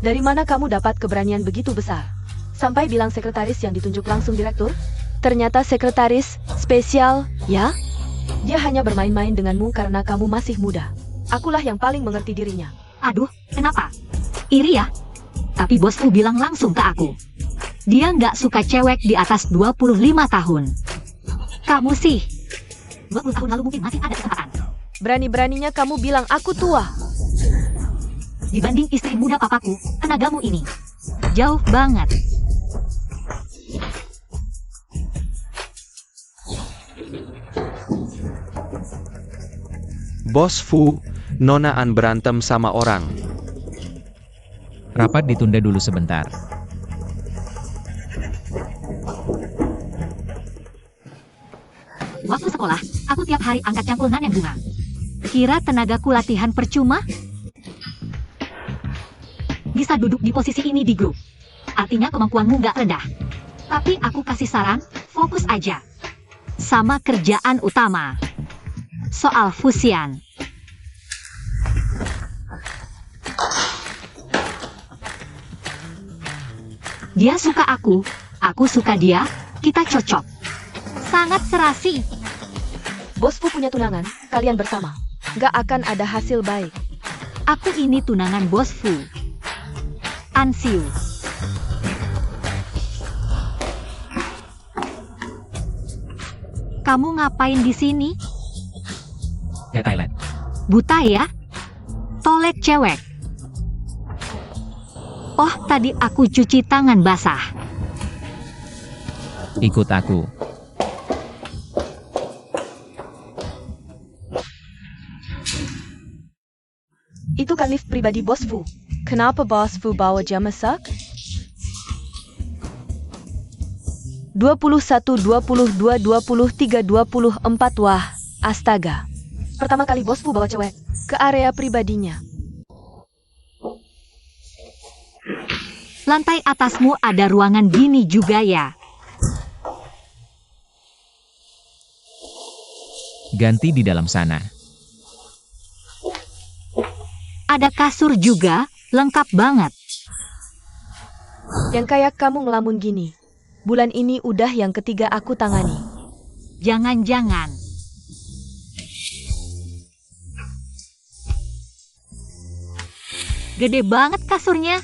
Dari mana kamu dapat keberanian begitu besar? Sampai bilang sekretaris yang ditunjuk langsung direktur? Ternyata sekretaris spesial, ya? Dia hanya bermain-main denganmu karena kamu masih muda. Akulah yang paling mengerti dirinya. Aduh, kenapa? Iri ya? Tapi bosku bilang langsung ke aku. Dia nggak suka cewek di atas 25 tahun. Kamu sih, 20 tahun lalu mungkin masih ada kesempatan. Berani-beraninya kamu bilang aku tua. Dibanding istri muda papaku, tenagamu ini jauh banget. Bos Fu, Nona An berantem sama orang. Rapat ditunda dulu sebentar. Waktu sekolah, aku tiap hari angkat cangkul nanen bunga. Kira tenagaku latihan percuma? Bisa duduk di posisi ini di grup. Artinya kemampuanmu nggak rendah. Tapi aku kasih saran, fokus aja. Sama kerjaan utama. Soal Fusian. Dia suka aku suka dia, kita cocok. Sangat serasi. Bos Fu punya tunangan, kalian bersama. Gak akan ada hasil baik. Aku ini tunangan Bos Fu. Ansiu. Kamu ngapain di sini? Ya Thailand. Buta ya? Toilet cewek. Oh, tadi aku cuci tangan basah. Ikut aku. Itu kan lift pribadi Bos Fu. Kenapa Bos Fu bawa jam masak? 21, 22, 23, 24. Wah, astaga. Pertama kali Bos Fu bawa cewek ke area pribadinya. Lantai atasmu ada ruangan gini juga ya? Ganti di dalam sana. Ada kasur juga, lengkap banget. Yang kayak kamu ngelamun gini. Bulan ini udah yang ketiga aku tangani. Jangan-jangan. Gede banget kasurnya.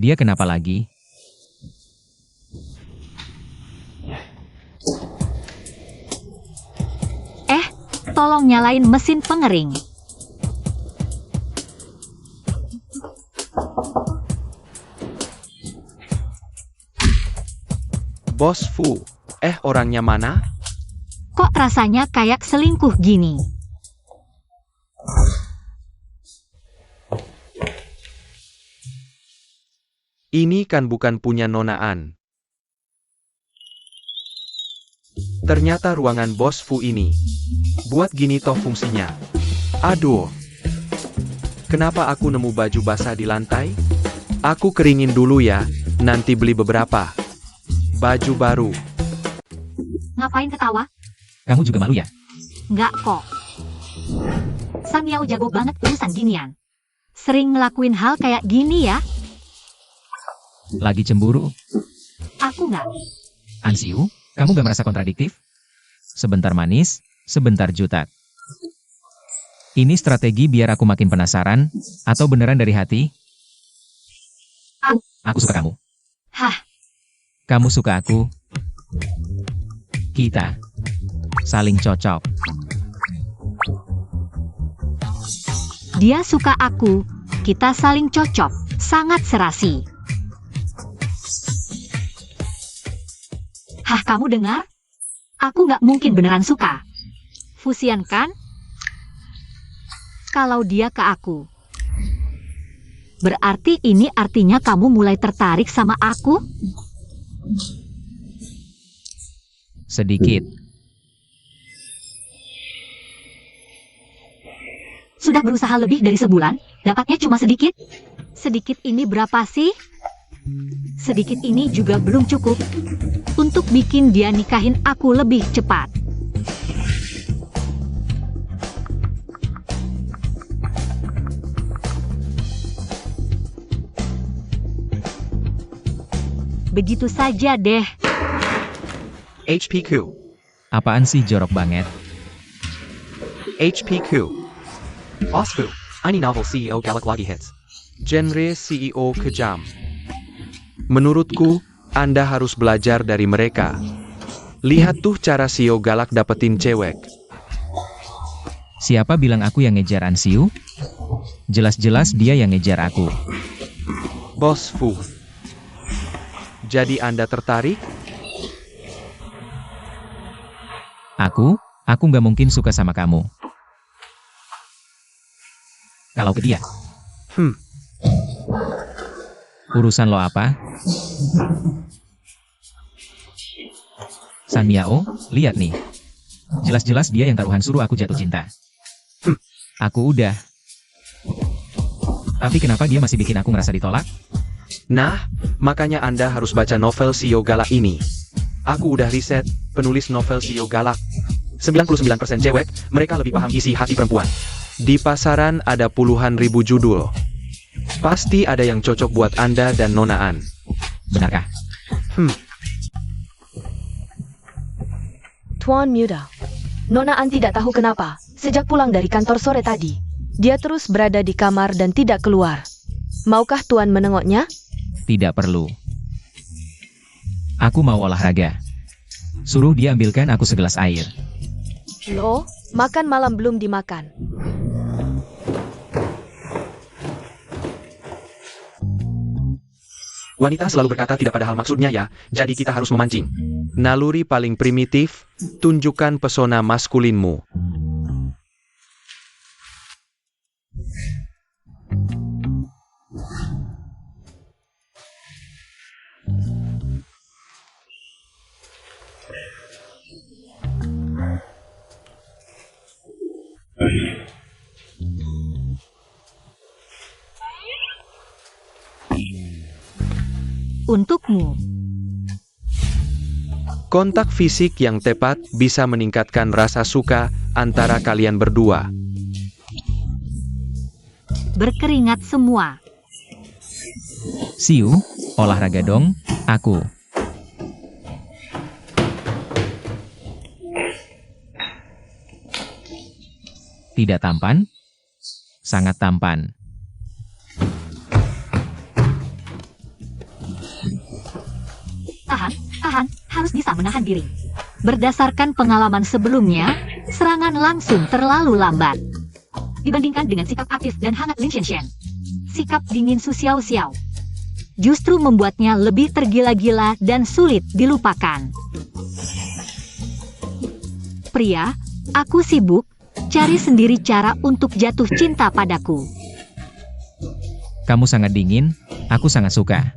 Dia kenapa lagi? Tolong nyalain mesin pengering. Bos Fu, orangnya mana? Kok rasanya kayak selingkuh gini? Ini kan bukan punya nonaan. Ternyata ruangan Bos Fu ini. Buat gini toh fungsinya. Aduh. Kenapa aku nemu baju basah di lantai? Aku keringin dulu ya, nanti beli beberapa. Baju baru. Ngapain ketawa? Kamu juga malu ya? Nggak kok. Samyao jago banget urusan ginian. Sering ngelakuin hal kayak gini ya? Lagi cemburu? Aku nggak. Ansiu, kamu gak merasa kontradiktif? Sebentar manis, sebentar jutek. Ini strategi biar aku makin penasaran, atau beneran dari hati? Aku suka kamu. Hah? Kamu suka aku? Kita saling cocok. Dia suka aku, kita saling cocok, sangat serasi. Hah, kamu dengar? Aku nggak mungkin beneran suka. Fusian kan? Kalau dia ke aku. Berarti ini artinya kamu mulai tertarik sama aku? Sedikit. Sudah berusaha lebih dari sebulan, dapatnya cuma sedikit? Sedikit ini berapa sih? Sedikit ini juga belum cukup untuk bikin dia nikahin aku lebih cepat. Begitu saja deh. HPQ. Apaan sih jorok banget? HPQ. Osfu. Ini novel CEO galak lagi hits. Genre CEO kejam. Menurutku, Anda harus belajar dari mereka. Lihat tuh cara CEO galak dapetin cewek. Siapa bilang aku yang ngejar Ansiu? Jelas-jelas dia yang ngejar aku. Bos Fu. Jadi Anda tertarik? Aku nggak mungkin suka sama kamu. Kalau ke dia. Urusan lo apa? Samyao, lihat nih. Jelas-jelas dia yang taruhan suruh aku jatuh cinta. Aku udah. Tapi kenapa dia masih bikin aku ngerasa ditolak? Nah, makanya Anda harus baca novel CEO galak ini. Aku udah riset, penulis novel CEO galak. 99% cewek, mereka lebih paham isi hati perempuan. Di pasaran ada puluhan ribu judul. Pasti ada yang cocok buat Anda dan Nona An. Benarkah? Tuan Muda. Nona An tidak tahu kenapa, sejak pulang dari kantor sore tadi, dia terus berada di kamar dan tidak keluar. Maukah Tuan menengoknya? Tidak perlu. Aku mau olahraga. Suruh dia ambilkan aku segelas air. Loh, makan malam belum dimakan. Wanita selalu berkata tidak padahal maksudnya ya, jadi kita harus memancing. Naluri paling primitif, tunjukkan pesona maskulinmu. Untukmu. Kontak fisik yang tepat bisa meningkatkan rasa suka antara kalian berdua. Berkeringat semua. Siu, olahraga dong, aku. Tidak tampan? Sangat tampan. Tahan, harus bisa menahan diri. Berdasarkan pengalaman sebelumnya, serangan langsung terlalu lambat. Dibandingkan dengan sikap aktif dan hangat Lin Xian, sikap dingin Su Xiao Xiao justru membuatnya lebih tergila-gila dan sulit dilupakan. Pria, aku sibuk, cari sendiri cara untuk jatuh cinta padaku. Kamu sangat dingin, aku sangat suka.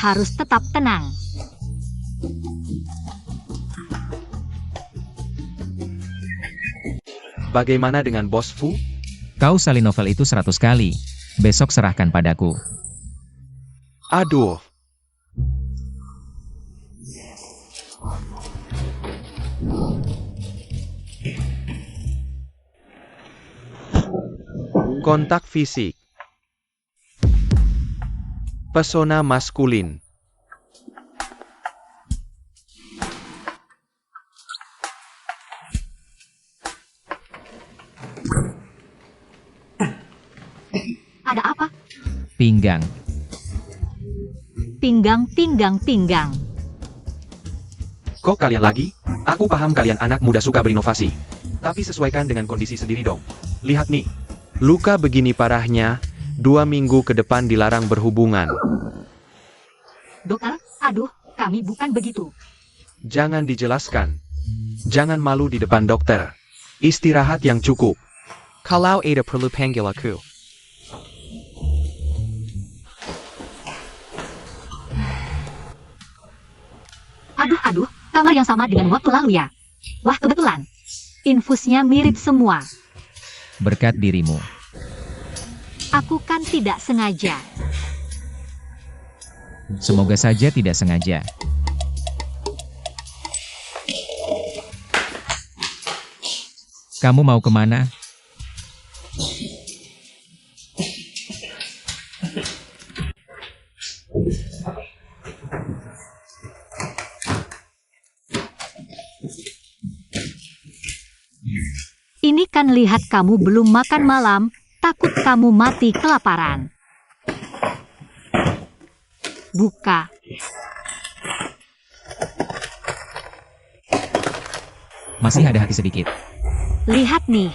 Harus tetap tenang. Bagaimana dengan Bos Fu? Kau salin novel itu 100 kali. Besok serahkan padaku. Aduh. Kontak fisik. Pesona maskulin. Ada apa? Pinggang. Pinggang. Kok kalian lagi? Aku paham kalian anak muda suka berinovasi. Tapi sesuaikan dengan kondisi sendiri dong. Lihat nih. Luka begini parahnya, 2 minggu ke depan dilarang berhubungan. Dokter, aduh, kami bukan begitu. Jangan dijelaskan. Jangan malu di depan dokter. Istirahat yang cukup. Kalau ada perlu panggil aku. Aduh, kamar yang sama dengan waktu lalu ya. Wah, kebetulan. Infusnya mirip semua. Berkat dirimu. Aku kan tidak sengaja. Semoga saja tidak sengaja. Kamu mau kemana? Ini kan lihat kamu belum makan malam, takut kamu mati kelaparan. Buka. Masih ada hati sedikit. Lihat nih.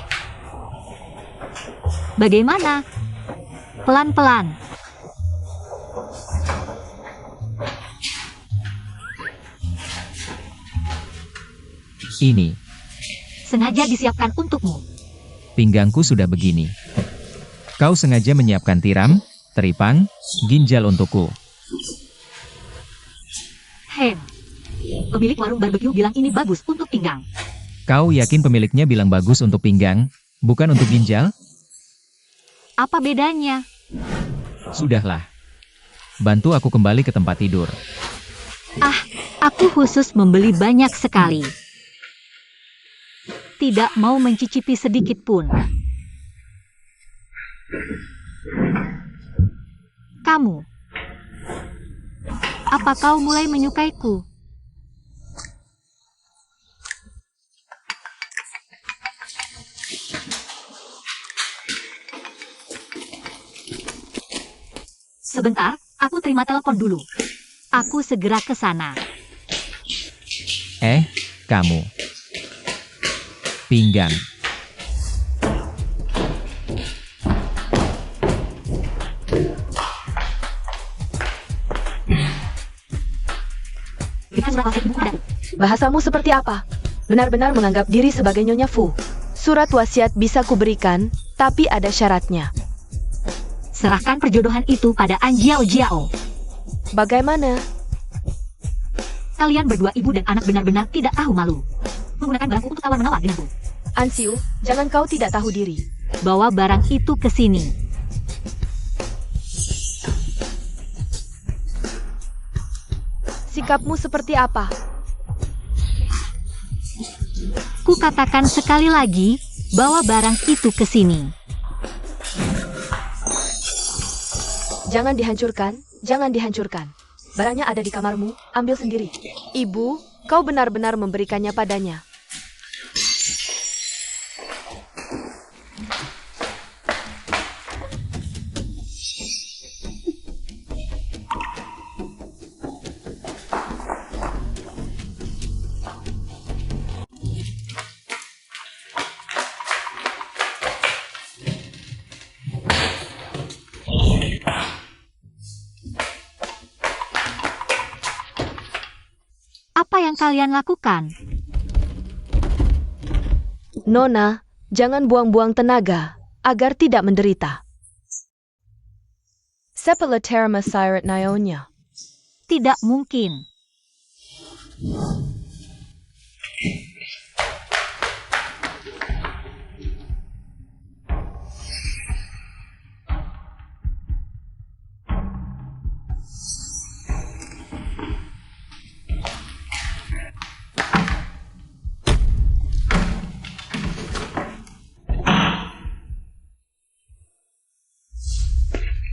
Bagaimana? Pelan-pelan. Ini, Sengaja disiapkan untukmu. pinggangku sudah begini. Kau sengaja menyiapkan tiram, teripang, ginjal untukku. Pemilik warung barbeque bilang ini bagus untuk pinggang. Kau yakin pemiliknya bilang bagus untuk pinggang, bukan untuk ginjal? Apa bedanya? Sudahlah. Bantu aku kembali ke tempat tidur. Aku khusus membeli banyak sekali. tidak mau mencicipi sedikit pun. Kamu, apa kau mulai menyukaiku? Sebentar, aku terima telepon dulu. Aku segera ke sana. Kamu. Pinggang. Bahasamu seperti apa? Benar-benar menganggap diri sebagai Nyonya Fu. Surat wasiat bisa kuberikan, tapi ada syaratnya. Serahkan perjodohan itu pada An Jiao Jiao. Bagaimana? Kalian berdua ibu dan anak benar-benar tidak tahu malu. Menggunakan barangku untuk tawar-menawar denganku. Ansiu, jangan kau tidak tahu diri. Bawa barang itu ke sini. Sikapmu seperti apa? Kukatakan sekali lagi, bawa barang itu ke sini. Jangan dihancurkan. Barangnya ada di kamarmu, ambil sendiri. Ibu, kau benar-benar memberikannya padanya. Apa yang kalian lakukan? Nona, jangan buang-buang tenaga, agar tidak menderita. Sepelaterma Sirat Nionya. Tidak mungkin.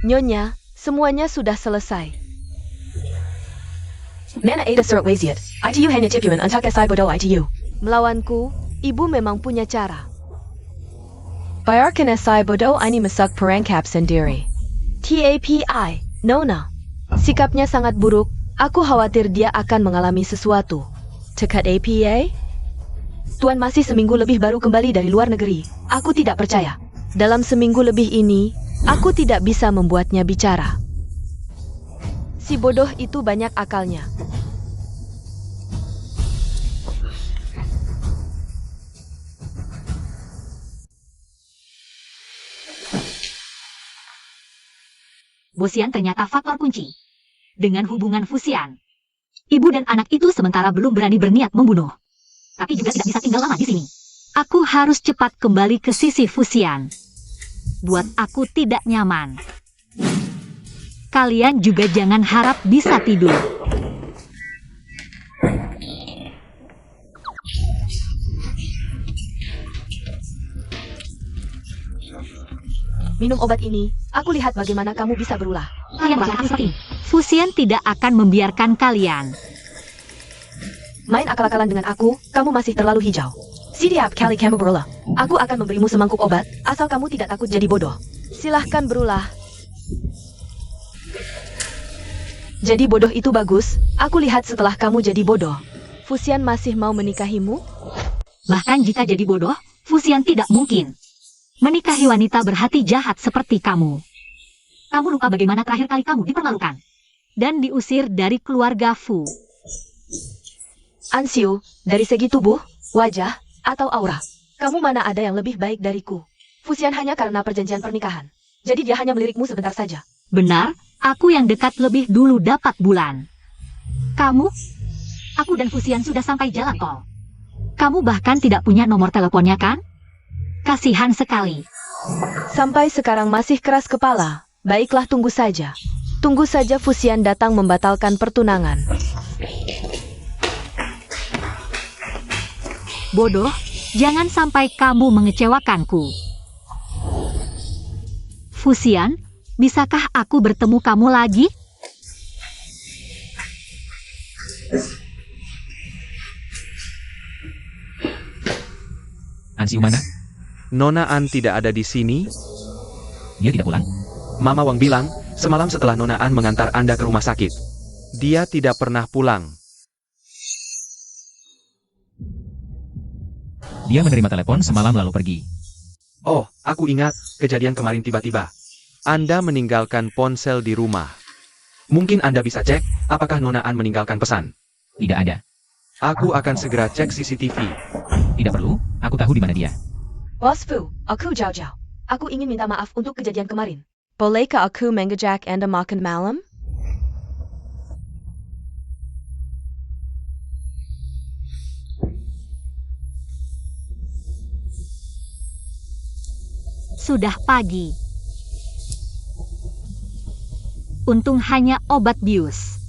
Nyonya, semuanya sudah selesai. Nana Ada Surat Wasiat, ITU hanya tipuan untuk SI bodoh ITU. Melawanku, ibu memang punya cara. Bayarkan SI bodoh ini masak perangkap sendiri. TAPI, Nona. Sikapnya sangat buruk, aku khawatir dia akan mengalami sesuatu. Tekat APA? Tuan masih seminggu lebih baru kembali dari luar negeri. Aku tidak percaya. Dalam seminggu lebih ini, aku tidak bisa membuatnya bicara. Si bodoh itu banyak akalnya. Bosian ternyata faktor kunci. Dengan hubungan Fusian, ibu dan anak itu sementara belum berani berniat membunuh. Tapi juga tidak bisa tinggal lama di sini. Aku harus cepat kembali ke sisi Fusian. Buat aku tidak nyaman. Kalian juga jangan harap bisa tidur. Minum obat ini, aku lihat bagaimana kamu bisa berulah. Kalian bakal seperti ini. Fusian tidak akan membiarkan kalian. Main akal-akalan dengan aku, kamu masih terlalu hijau. Siap kali kamu berulah. Aku akan memberimu semangkuk obat, asal kamu tidak takut jadi bodoh. Silahkan berulah. Jadi bodoh itu bagus, aku lihat setelah kamu jadi bodoh. Fusian masih mau menikahimu? Bahkan jika jadi bodoh, Fusian tidak mungkin menikahi wanita berhati jahat seperti kamu. Kamu lupa bagaimana terakhir kali kamu dipermalukan dan diusir dari keluarga Fu. Ansiu, dari segi tubuh, wajah, atau aura, kamu mana ada yang lebih baik dariku? Fusian hanya karena perjanjian pernikahan. Jadi dia hanya melirikmu sebentar saja. Benar, aku yang dekat lebih dulu dapat bulan. Kamu? Aku dan Fusian sudah sampai jalan tol. Kamu bahkan tidak punya nomor teleponnya kan? Kasihan sekali. Sampai sekarang masih keras kepala. Baiklah, tunggu saja. Tunggu saja Fusian datang membatalkan pertunangan. Bodoh, Jangan sampai kamu mengecewakanku. Fusian, bisakah aku bertemu kamu lagi? Ansiu mana? Nona An tidak ada di sini. Dia tidak pulang. Mama Wang bilang, semalam setelah Nona An mengantar Anda ke rumah sakit. Dia tidak pernah pulang. Dia menerima telepon semalam lalu pergi. Oh, aku ingat, kejadian kemarin tiba-tiba. Anda meninggalkan ponsel di rumah. Mungkin Anda bisa cek, apakah Nona An meninggalkan pesan. Tidak ada. Aku akan segera cek CCTV. Tidak perlu, aku tahu di mana dia. Bos Fu, aku Zhao. Aku ingin minta maaf untuk kejadian kemarin. Bolehkah aku mengajak Anda makan malam? Sudah pagi. Untung hanya obat bius.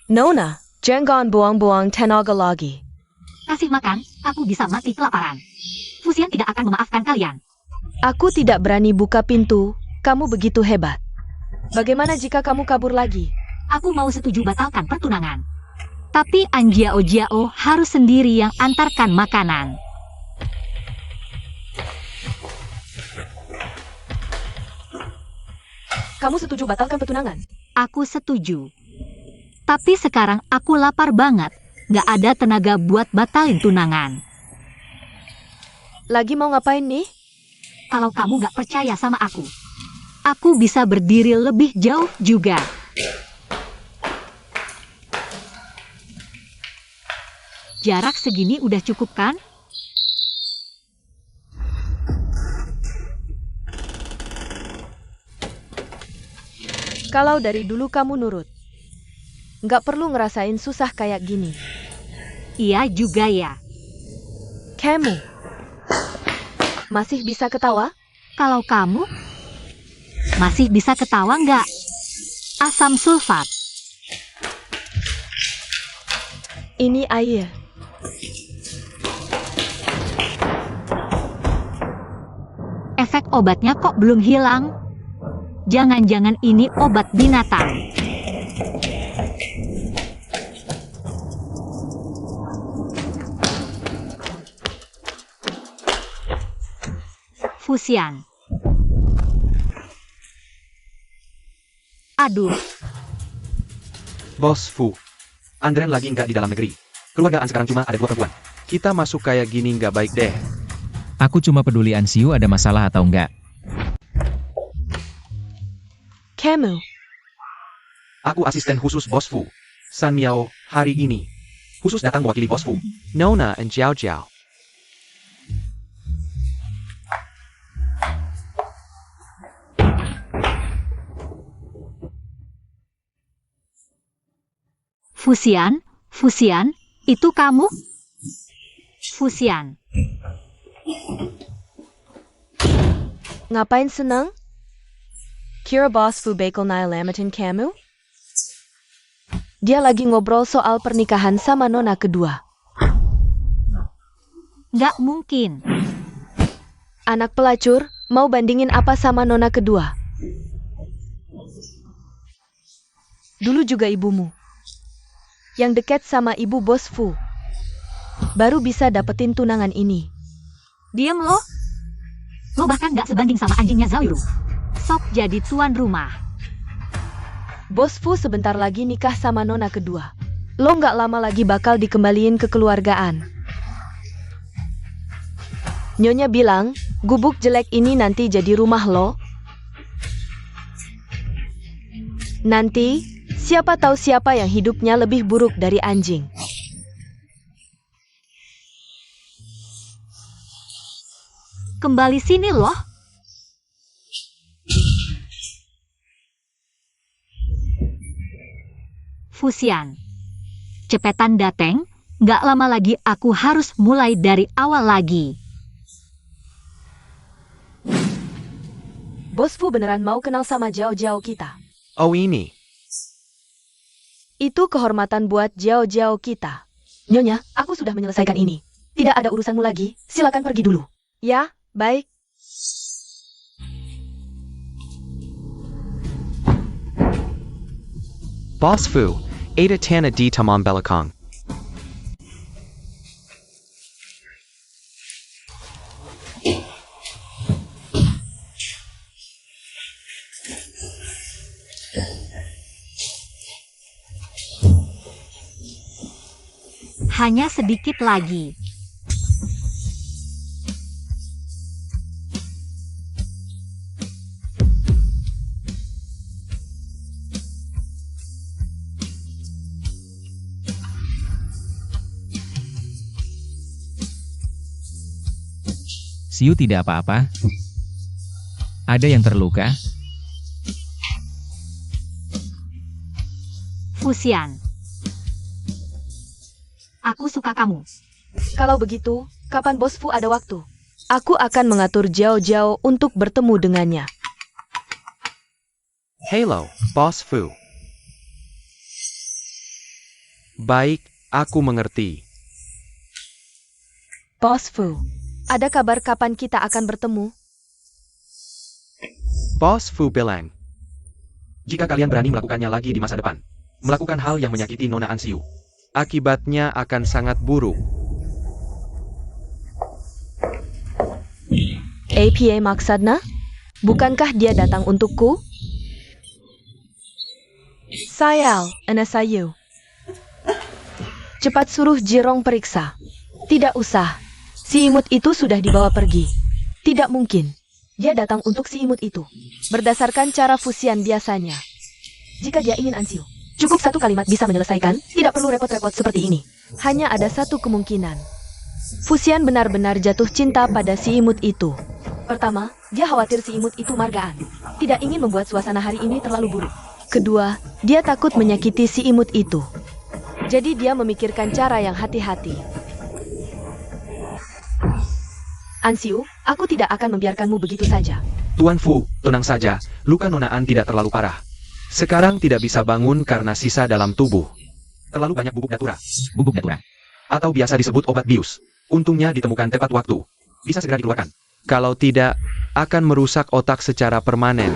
Nona, jangan buang-buang tenaga lagi. Kasih makan, aku bisa mati kelaparan. Fusian tidak akan memaafkan kalian. Aku tidak berani buka pintu, kamu begitu hebat. Bagaimana jika kamu kabur lagi? Aku mau setuju batalkan pertunangan. Tapi Anjiao Jiao harus sendiri yang antarkan makanan. Kamu setuju batalkan pertunangan? Aku setuju. Tapi sekarang aku lapar banget. Gak ada tenaga buat batalin tunangan. Lagi mau ngapain nih? Kalau kamu gak percaya sama aku bisa berdiri lebih jauh juga. Jarak segini udah cukup kan? Kalau dari dulu kamu nurut. Nggak perlu ngerasain susah kayak gini. Iya juga ya. Kamu masih bisa ketawa? Kalau kamu masih bisa ketawa nggak? Asam sulfat. Ini air. Efek obatnya kok belum hilang? Jangan-jangan ini obat binatang. Fusian. Aduh, Bos Fu, Andren lagi nggak di dalam negeri. Keluargaan sekarang cuma ada 2 perempuan. Kita masuk kayak gini nggak baik deh. Aku cuma peduli Ansiu ada masalah atau enggak. Kamu, Aku asisten khusus Bos Fu. San Miao, hari ini. Khusus datang mewakili Bos Fu. Nona and Jiao Jiao. Fusian, itu kamu? Fusian, ngapain senang? Kira Bos Fu bakal nyelamatin kamu? Dia lagi ngobrol soal pernikahan sama nona kedua. nggak mungkin. Anak pelacur, mau bandingin apa sama nona kedua? Dulu juga ibumu. Yang dekat sama ibu Bos Fu. Baru bisa dapetin tunangan ini. Diam lo. Lo bahkan nggak sebanding sama anjingnya Zhao Yuru. Sok jadi tuan rumah. Bos Fu sebentar lagi nikah sama nona kedua. Lo nggak lama lagi bakal dikembaliin ke keluargaan. Nyonya bilang, gubuk jelek ini nanti jadi rumah lo. Nanti, siapa tahu siapa yang hidupnya lebih buruk dari anjing. Kembali sini loh. Fusian. Cepetan dateng, nggak lama lagi aku harus mulai dari awal lagi. Bos Fu beneran mau kenal sama Jiao Jiao kita. Oh ini. Itu kehormatan buat Jiao Jiao kita. Nyonya, aku sudah menyelesaikan ini. Tidak ada urusanmu lagi, silakan pergi dulu. Ya, baik. Boss Fu, Ada Tana di Tamam Belakang. Hanya sedikit lagi. Siu tidak apa-apa. Ada yang terluka? Fusian. Aku suka kamu. Kalau begitu, kapan Bos Fu ada waktu? Aku akan mengatur Jiao Jiao untuk bertemu dengannya. Hello, Boss Fu. Baik, aku mengerti. Bos Fu, ada kabar kapan kita akan bertemu? Boss Fu bilang, Jika kalian berani melakukannya lagi di masa depan, melakukan hal yang menyakiti Nona Ansiu, akibatnya akan sangat buruk. APA maksudnya? Bukankah dia datang untukku? Sayal, Anasayu. Cepat suruh Jirong periksa. Tidak usah. Si imut itu sudah dibawa pergi. Tidak mungkin. Dia datang untuk si imut itu. Berdasarkan cara fusian biasanya. Jika dia ingin Ansiu, cukup satu kalimat bisa menyelesaikan, tidak perlu repot-repot seperti ini. Hanya ada satu kemungkinan. Fusian benar-benar jatuh cinta pada si imut itu. Pertama, dia khawatir si imut itu margaan. Tidak ingin membuat suasana hari ini terlalu buruk. Kedua, dia takut menyakiti si imut itu. Jadi dia memikirkan cara yang hati-hati. Ansiu, aku tidak akan membiarkanmu begitu saja. Tuan Fu, tenang saja, luka Nona An tidak terlalu parah. Sekarang tidak bisa bangun karena sisa dalam tubuh. Terlalu banyak bubuk datura. Bubuk datura. Atau biasa disebut obat bius. Untungnya ditemukan tepat waktu. Bisa segera dikeluarkan. Kalau tidak, akan merusak otak secara permanen.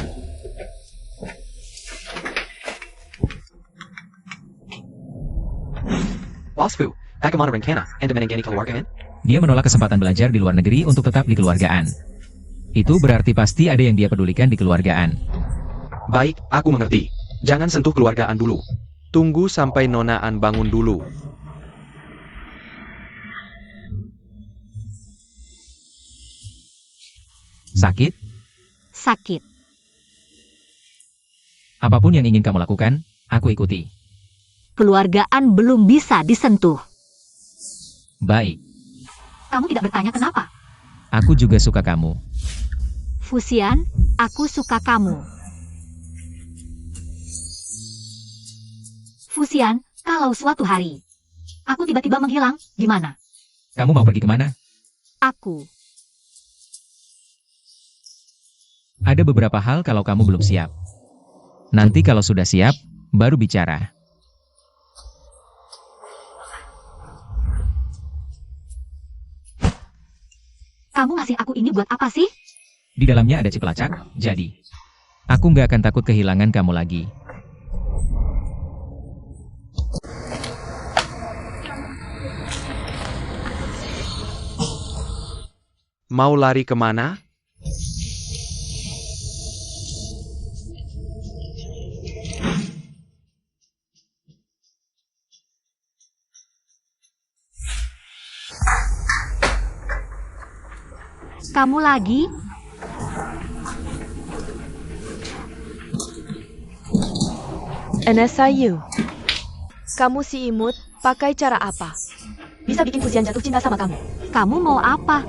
Boss Fu, bagaimana rencana Anda menangani keluargaan? Dia menolak kesempatan belajar di luar negeri untuk tetap di keluargaan. Itu berarti pasti ada yang dia pedulikan di keluargaan. Baik, aku mengerti. Jangan sentuh keluargaan dulu. Tunggu sampai Nona An bangun dulu. Sakit? Sakit. Apapun yang ingin kamu lakukan, aku ikuti. Keluargaan belum bisa disentuh. Baik. Kamu tidak bertanya kenapa? Aku juga suka kamu. Fusian, aku suka kamu. Fusian, kalau suatu hari aku tiba-tiba menghilang, gimana? Kamu mau pergi kemana? Aku. Ada beberapa hal kalau kamu belum siap. Nanti kalau sudah siap, baru bicara. Kamu ngasih aku ini buat apa sih? Di dalamnya ada chip pelacak, jadi aku nggak akan takut kehilangan kamu lagi. Mau lari kemana? Kamu lagi? Anasayu. Kamu si imut, pakai cara apa? Bisa bikin Fusian jatuh cinta sama kamu. Kamu mau apa?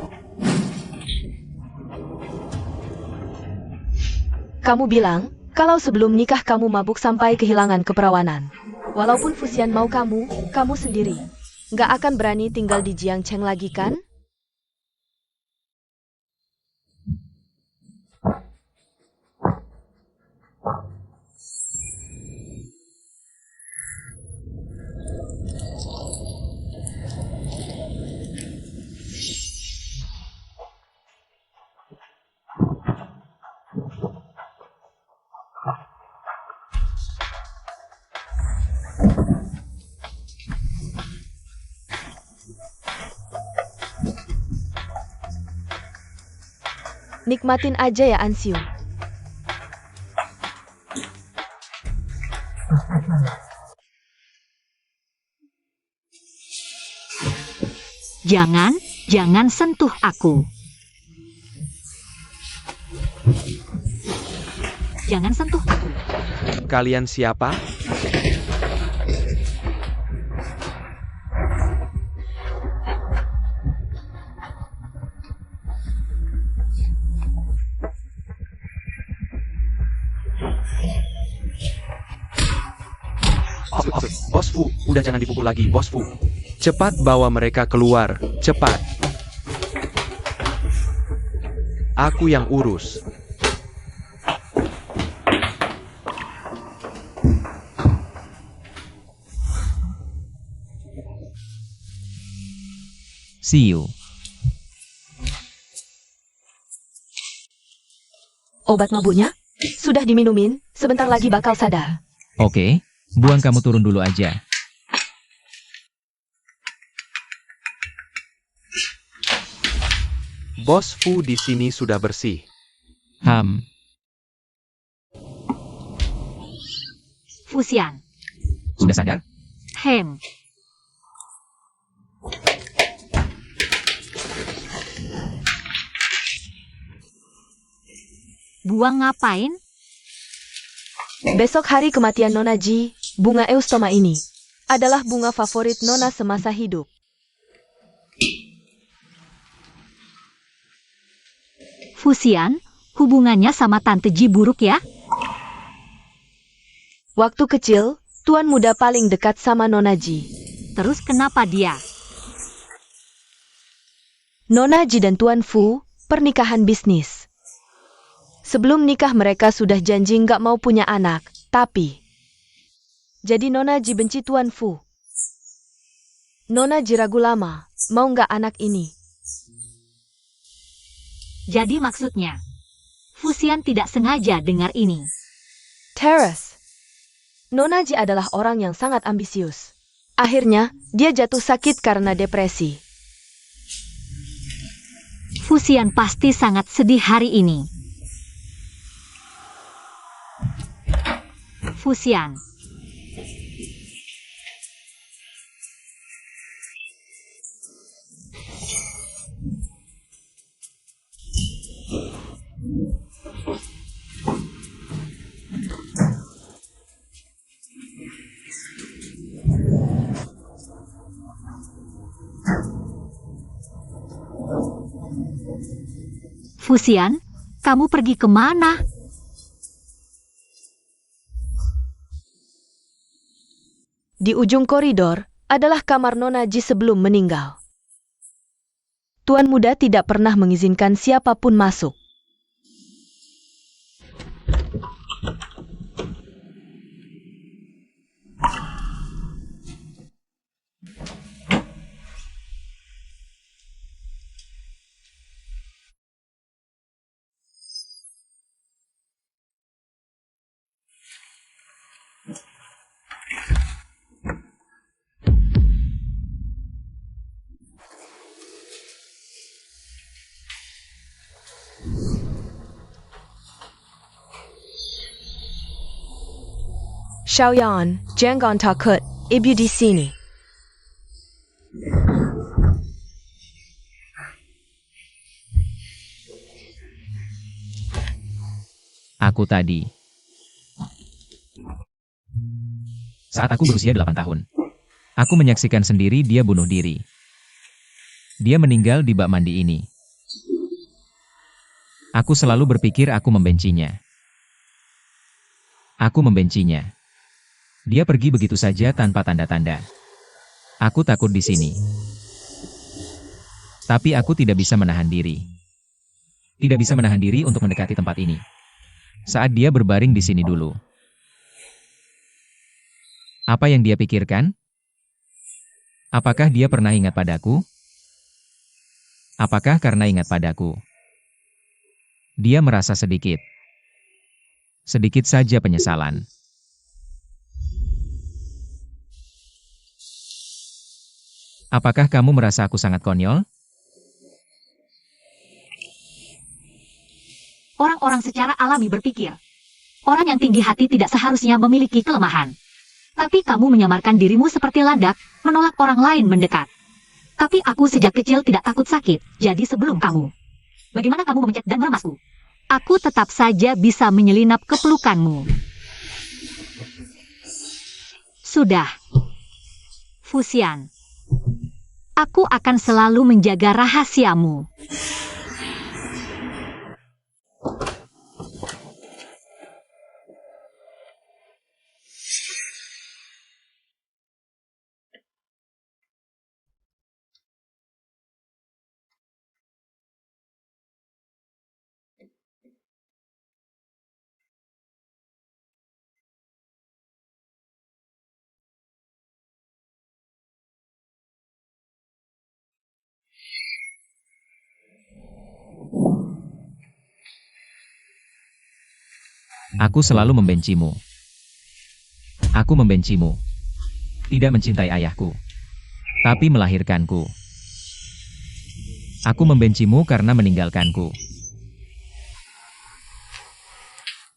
Kamu bilang, kalau sebelum nikah kamu mabuk sampai kehilangan keperawanan. Walaupun Fusian mau kamu sendiri. Nggak akan berani tinggal di Jiangcheng lagi kan? Nikmatin aja ya Ansiu. Jangan sentuh aku. Jangan sentuh aku. Kalian siapa? Bos Fu, udah jangan dipukul lagi, Bos Fu. Cepat bawa mereka keluar, cepat. Aku yang urus. See you. Obat mabuknya? Sudah diminumin, sebentar lagi bakal sadar. Oke, buang kamu turun dulu aja. Bos Fu di sini sudah bersih. Fusian. Sudah sadar? Hem. Buang ngapain? Besok hari kematian Nona Ji, bunga eustoma ini adalah bunga favorit Nona semasa hidup. Fusian, hubungannya sama Tante Ji buruk ya? Waktu kecil, tuan muda paling dekat sama Nona Ji. Terus kenapa dia? Nona Ji dan Tuan Fu, pernikahan bisnis. Sebelum nikah mereka sudah janji nggak mau punya anak, tapi... Jadi Nona Ji benci Tuan Fu. Nona Ji ragu lama, mau nggak anak ini. Jadi maksudnya, Fusian tidak sengaja dengar ini. Terrace. Nona Ji adalah orang yang sangat ambisius. Akhirnya, dia jatuh sakit karena depresi. Fusian pasti sangat sedih hari ini. Fusian. Fusian, kamu pergi kemana? Di ujung koridor adalah kamar Nona Ji sebelum meninggal. Tuan muda tidak pernah mengizinkan siapapun masuk. Xiaoyan, jangan takut, ibu di sini. Aku tadi. Saat aku berusia 8 tahun. Aku menyaksikan sendiri dia bunuh diri. Dia meninggal di bak mandi ini. Aku selalu berpikir aku membencinya. Aku membencinya. Dia pergi begitu saja tanpa tanda-tanda. Aku takut di sini. Tapi aku tidak bisa menahan diri. Tidak bisa menahan diri untuk mendekati tempat ini. Saat dia berbaring di sini dulu. Apa yang dia pikirkan? Apakah dia pernah ingat padaku? Apakah karena ingat padaku? Dia merasa sedikit saja penyesalan. Apakah kamu merasa aku sangat konyol? Orang-orang secara alami berpikir, orang yang tinggi hati tidak seharusnya memiliki kelemahan. Tapi kamu menyamarkan dirimu seperti landak, menolak orang lain mendekat. Tapi aku sejak kecil tidak takut sakit, jadi sebelum kamu. Bagaimana kamu memencet dan meremasku? Aku tetap saja bisa menyelinap ke pelukanmu. Sudah. Fusian. Aku akan selalu menjaga rahasiamu. Aku selalu membencimu. Aku membencimu. Tidak mencintai ayahku, tapi melahirkanku. Aku membencimu karena meninggalkanku.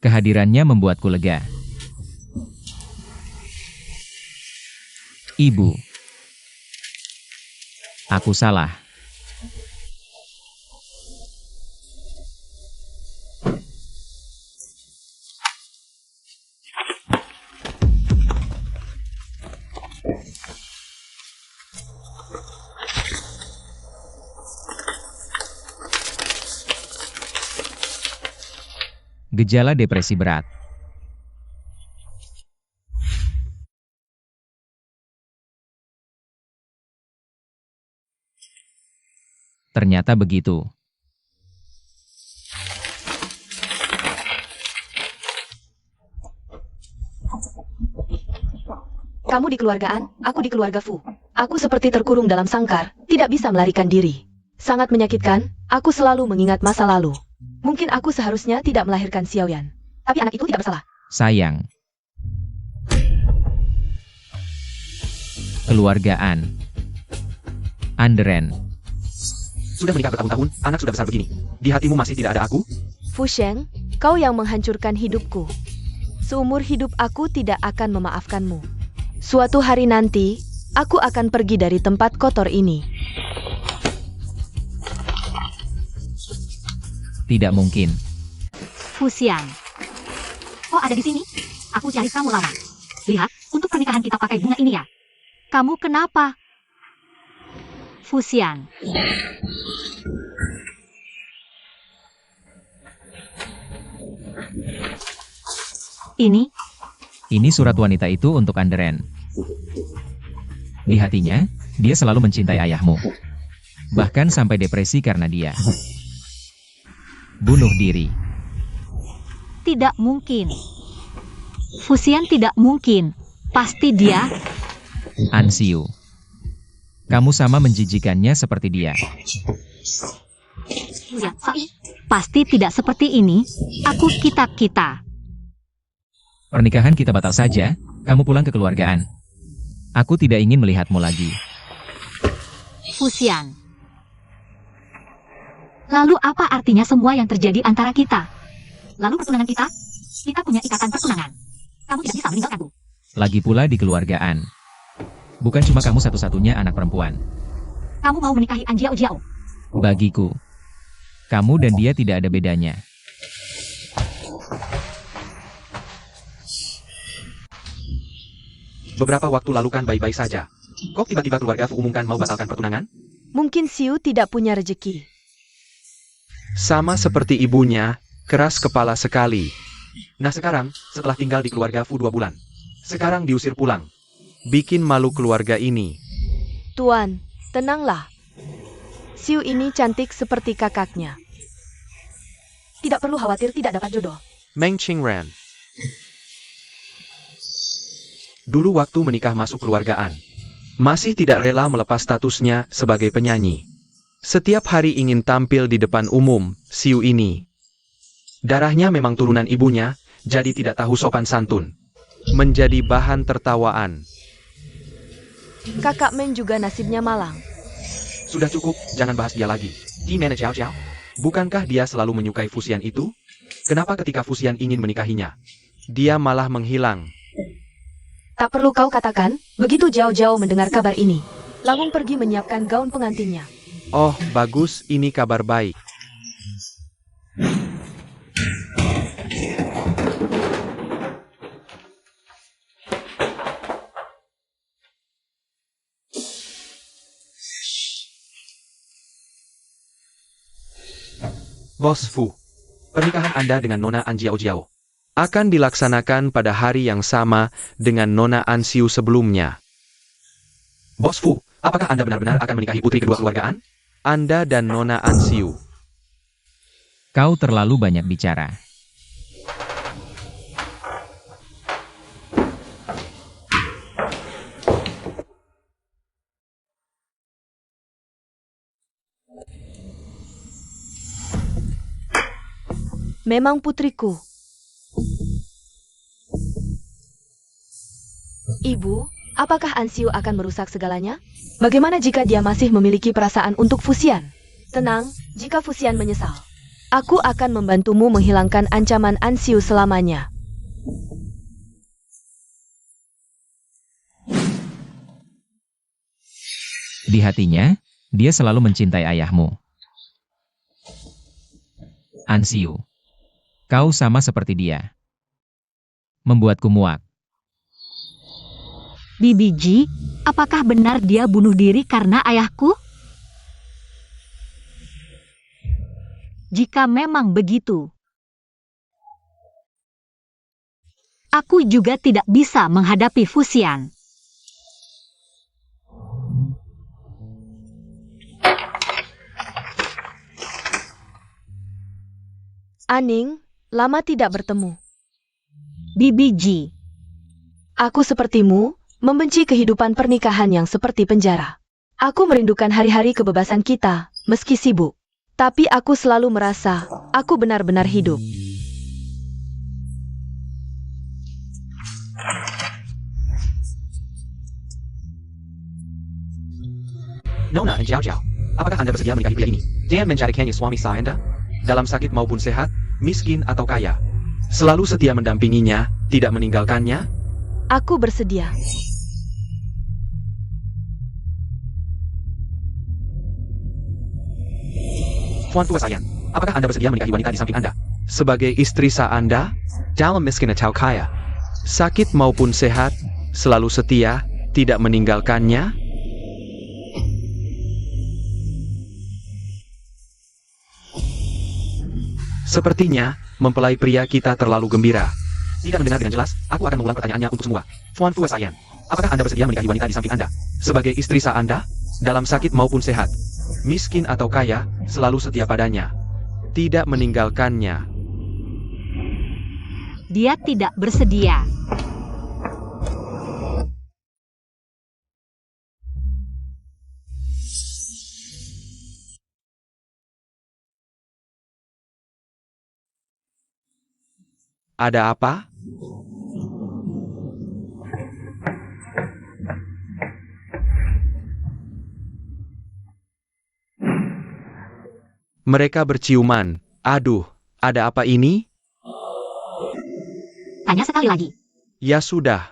Kehadirannya membuatku lega. Ibu. Aku salah. Gejala depresi berat. Ternyata begitu. Kamu di keluargaan, aku di keluarga Fu. Aku seperti terkurung dalam sangkar, tidak bisa melarikan diri. Sangat menyakitkan, aku selalu mengingat masa lalu. Mungkin aku seharusnya tidak melahirkan Xiaoyan. Tapi anak itu tidak bersalah. Sayang. Keluargaan. Anderen. Sudah menikah bertahun-tahun, anak sudah besar begini. Di hatimu masih tidak ada aku? Fu Sheng, kau yang menghancurkan hidupku. Seumur hidup aku tidak akan memaafkanmu. Suatu hari nanti, aku akan pergi dari tempat kotor ini. Tidak mungkin. Fusian. Oh, ada di sini? Aku cari kamu lama. Lihat, untuk pernikahan kita pakai bunga ini ya. Kamu kenapa? Fusian. Ini surat wanita itu untuk Anderen. Di hatinya, dia selalu mencintai ayahmu. Bahkan sampai depresi karena dia. Bunuh diri. Tidak mungkin. Fusian tidak mungkin. Pasti dia. Ansiu. Kamu sama menjijikannya seperti dia. Fusian, pasti tidak seperti ini. Aku kita. Pernikahan kita batal saja, kamu pulang ke keluargaan. Aku tidak ingin melihatmu lagi. Fusian. Lalu apa artinya semua yang terjadi antara kita? Lalu pertunangan kita? Kita punya ikatan pertunangan. Kamu tidak bisa meninggalkanku. Lagi pula di keluargaan. Bukan cuma kamu satu-satunya anak perempuan. Kamu mau menikahi An Jiao Jiao? Bagiku, kamu dan dia tidak ada bedanya. Beberapa waktu lalu kan baik-baik saja. Kok tiba-tiba keluarga Fu umumkan mau batalkan pertunangan? Mungkin Xiu tidak punya rejeki. Sama seperti ibunya, keras kepala sekali. Nah sekarang, setelah tinggal di keluarga Fu 2 bulan, sekarang diusir pulang. Bikin malu keluarga ini. Tuan, tenanglah. Xiu ini cantik seperti kakaknya. Tidak perlu khawatir tidak dapat jodoh. Meng Qingran. Dulu waktu menikah masuk keluargaan, masih tidak rela melepas statusnya sebagai penyanyi. Setiap hari ingin tampil di depan umum, Xiu ini. Darahnya memang turunan ibunya, jadi tidak tahu sopan santun. Menjadi bahan tertawaan. Kakak Men juga nasibnya malang. Sudah cukup, jangan bahas dia lagi. Gimana Xiao Xiao? Bukankah dia selalu menyukai Fusian itu? Kenapa ketika Fusian ingin menikahinya, Dia malah menghilang. Tak perlu kau katakan, begitu jauh-jauh mendengar kabar ini. Langung pergi menyiapkan gaun pengantinnya. Oh, bagus, ini kabar baik. Bos Fu, pernikahan Anda dengan Nona An Jiao Jiao Akan dilaksanakan pada hari yang sama dengan Nona An Xiu sebelumnya. Bos Fu, apakah Anda benar-benar akan menikahi putri kedua keluarga An? Anda dan Nona An Xiu. Kau terlalu banyak bicara. Memang putriku. Ibu, apakah Ansiu akan merusak segalanya? Bagaimana jika dia masih memiliki perasaan untuk Fusian? Tenang, jika Fusian menyesal, aku akan membantumu menghilangkan ancaman Ansiu selamanya. Di hatinya, dia selalu mencintai ayahmu. Ansiu, kau sama seperti dia. Membuatku muak. Bibi Ji, apakah benar dia bunuh diri karena ayahku? Jika memang begitu, aku juga tidak bisa menghadapi Fusian. Aning, lama tidak bertemu. Bibi Ji, Aku sepertimu, membenci kehidupan pernikahan yang seperti penjara. Aku merindukan hari-hari kebebasan kita, meski sibuk. Tapi aku selalu merasa, aku benar-benar hidup. Nona An Jiao Jiao, apakah Anda bersedia menikahi pria ini dan mencarikannya suami sah Anda? Dalam sakit maupun sehat, miskin atau kaya, selalu setia mendampinginya, tidak meninggalkannya? Aku bersedia. Tuan Tua Sayan, apakah Anda bersedia menikahi wanita di samping Anda? Sebagai istri sah Anda, dalam miskin atau kaya, sakit maupun sehat, selalu setia, tidak meninggalkannya? Sepertinya, mempelai pria kita terlalu gembira. Tidak mendengar dengan jelas, aku akan mengulang pertanyaannya untuk semua. Tuan Tua Sayan, apakah Anda bersedia menikahi wanita di samping Anda? Sebagai istri sah Anda, dalam sakit maupun sehat, miskin atau kaya, selalu setia padanya, tidak meninggalkannya. dia tidak bersedia. Ada apa? Mereka berciuman. Aduh, ada apa ini? Tanya sekali lagi. Ya sudah.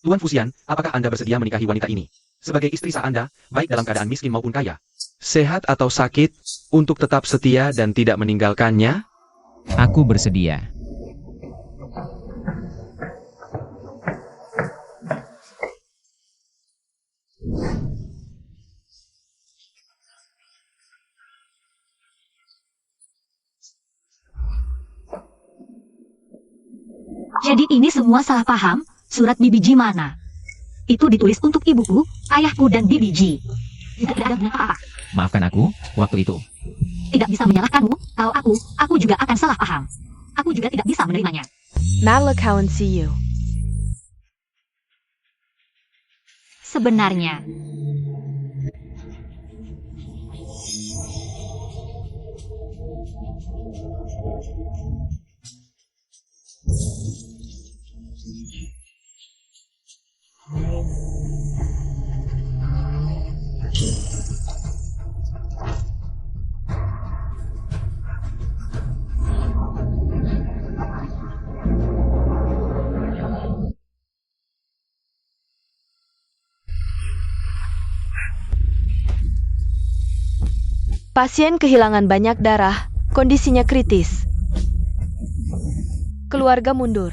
Tuan Fusian, apakah Anda bersedia menikahi wanita ini? Sebagai istri sah Anda, baik dalam keadaan miskin maupun kaya. Sehat atau sakit, untuk tetap setia dan tidak meninggalkannya? Aku bersedia. Jadi ini semua salah paham, surat Bibi Ji mana? Itu ditulis untuk ibuku, ayahku dan Bibi Ji. Tidak ada guna apa-apa. Maafkan aku, waktu itu. Tidak bisa menyalahkanmu, kalau aku juga akan salah paham. Aku juga tidak bisa menerimanya. Nalakawan see you. Sebenarnya, Pasien kehilangan banyak darah, kondisinya kritis. Keluarga mundur.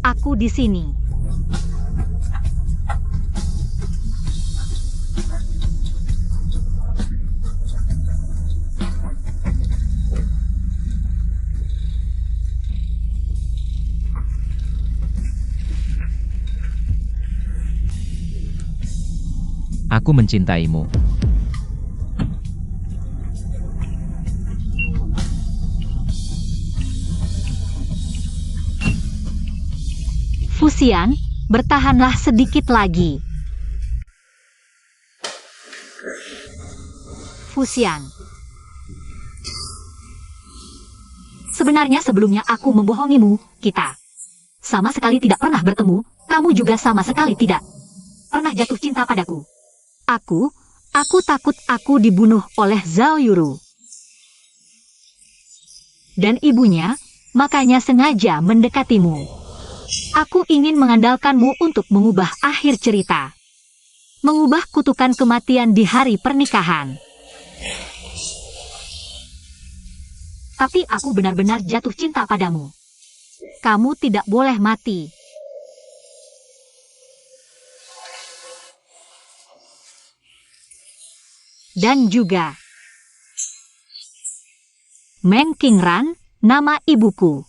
Aku di sini. Aku mencintaimu. Fusian, bertahanlah sedikit lagi. Fusian. Sebenarnya sebelumnya aku membohongimu, kita sama sekali tidak pernah bertemu, kamu juga sama sekali tidak pernah jatuh cinta padaku. Aku takut aku dibunuh oleh Zhao Yuru. Dan ibunya, makanya sengaja mendekatimu. Aku ingin mengandalkanmu untuk mengubah akhir cerita. Mengubah kutukan kematian di hari pernikahan. Tapi aku benar-benar jatuh cinta padamu. Kamu tidak boleh mati. Dan juga Meng Qingran, nama ibuku.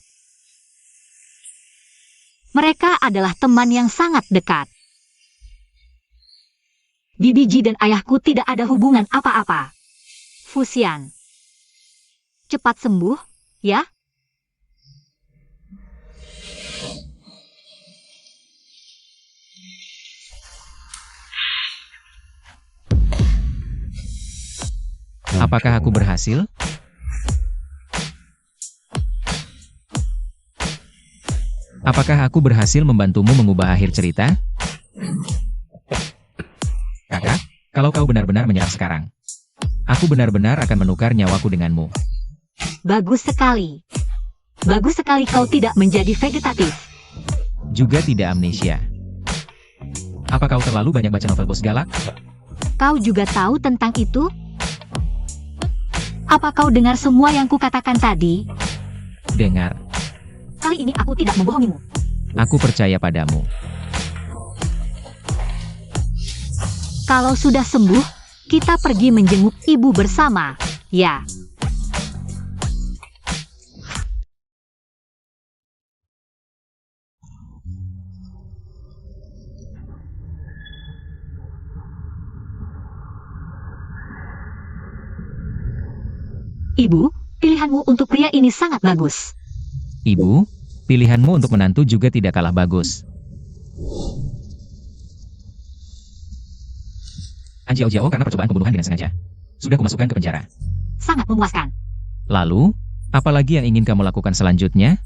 Mereka adalah teman yang sangat dekat. Bibi Ji dan ayahku tidak ada hubungan apa-apa. Fusian. Cepat sembuh, ya? Apakah aku berhasil? Apakah aku berhasil membantumu mengubah akhir cerita? Kakak, kalau kau benar-benar menyerah sekarang, aku benar-benar akan menukar nyawaku denganmu. Bagus sekali. Bagus sekali kau tidak menjadi vegetatif. Juga tidak amnesia. Apa kau terlalu banyak baca novel Bos Galak? Kau juga tahu tentang itu? Apa kau dengar semua yang kukatakan tadi? Dengar, Kali ini aku tidak membohongimu. aku percaya padamu. Kalau sudah sembuh, kita pergi menjenguk ibu bersama, ya. Ibu, pilihanmu untuk pria ini sangat bagus. Ibu, pilihanmu untuk menantu juga tidak kalah bagus. Anjiao Jiao karena percobaan pembunuhan dengan sengaja. Sudah kumasukkan ke penjara. Sangat memuaskan. Lalu, apalagi yang ingin kamu lakukan selanjutnya?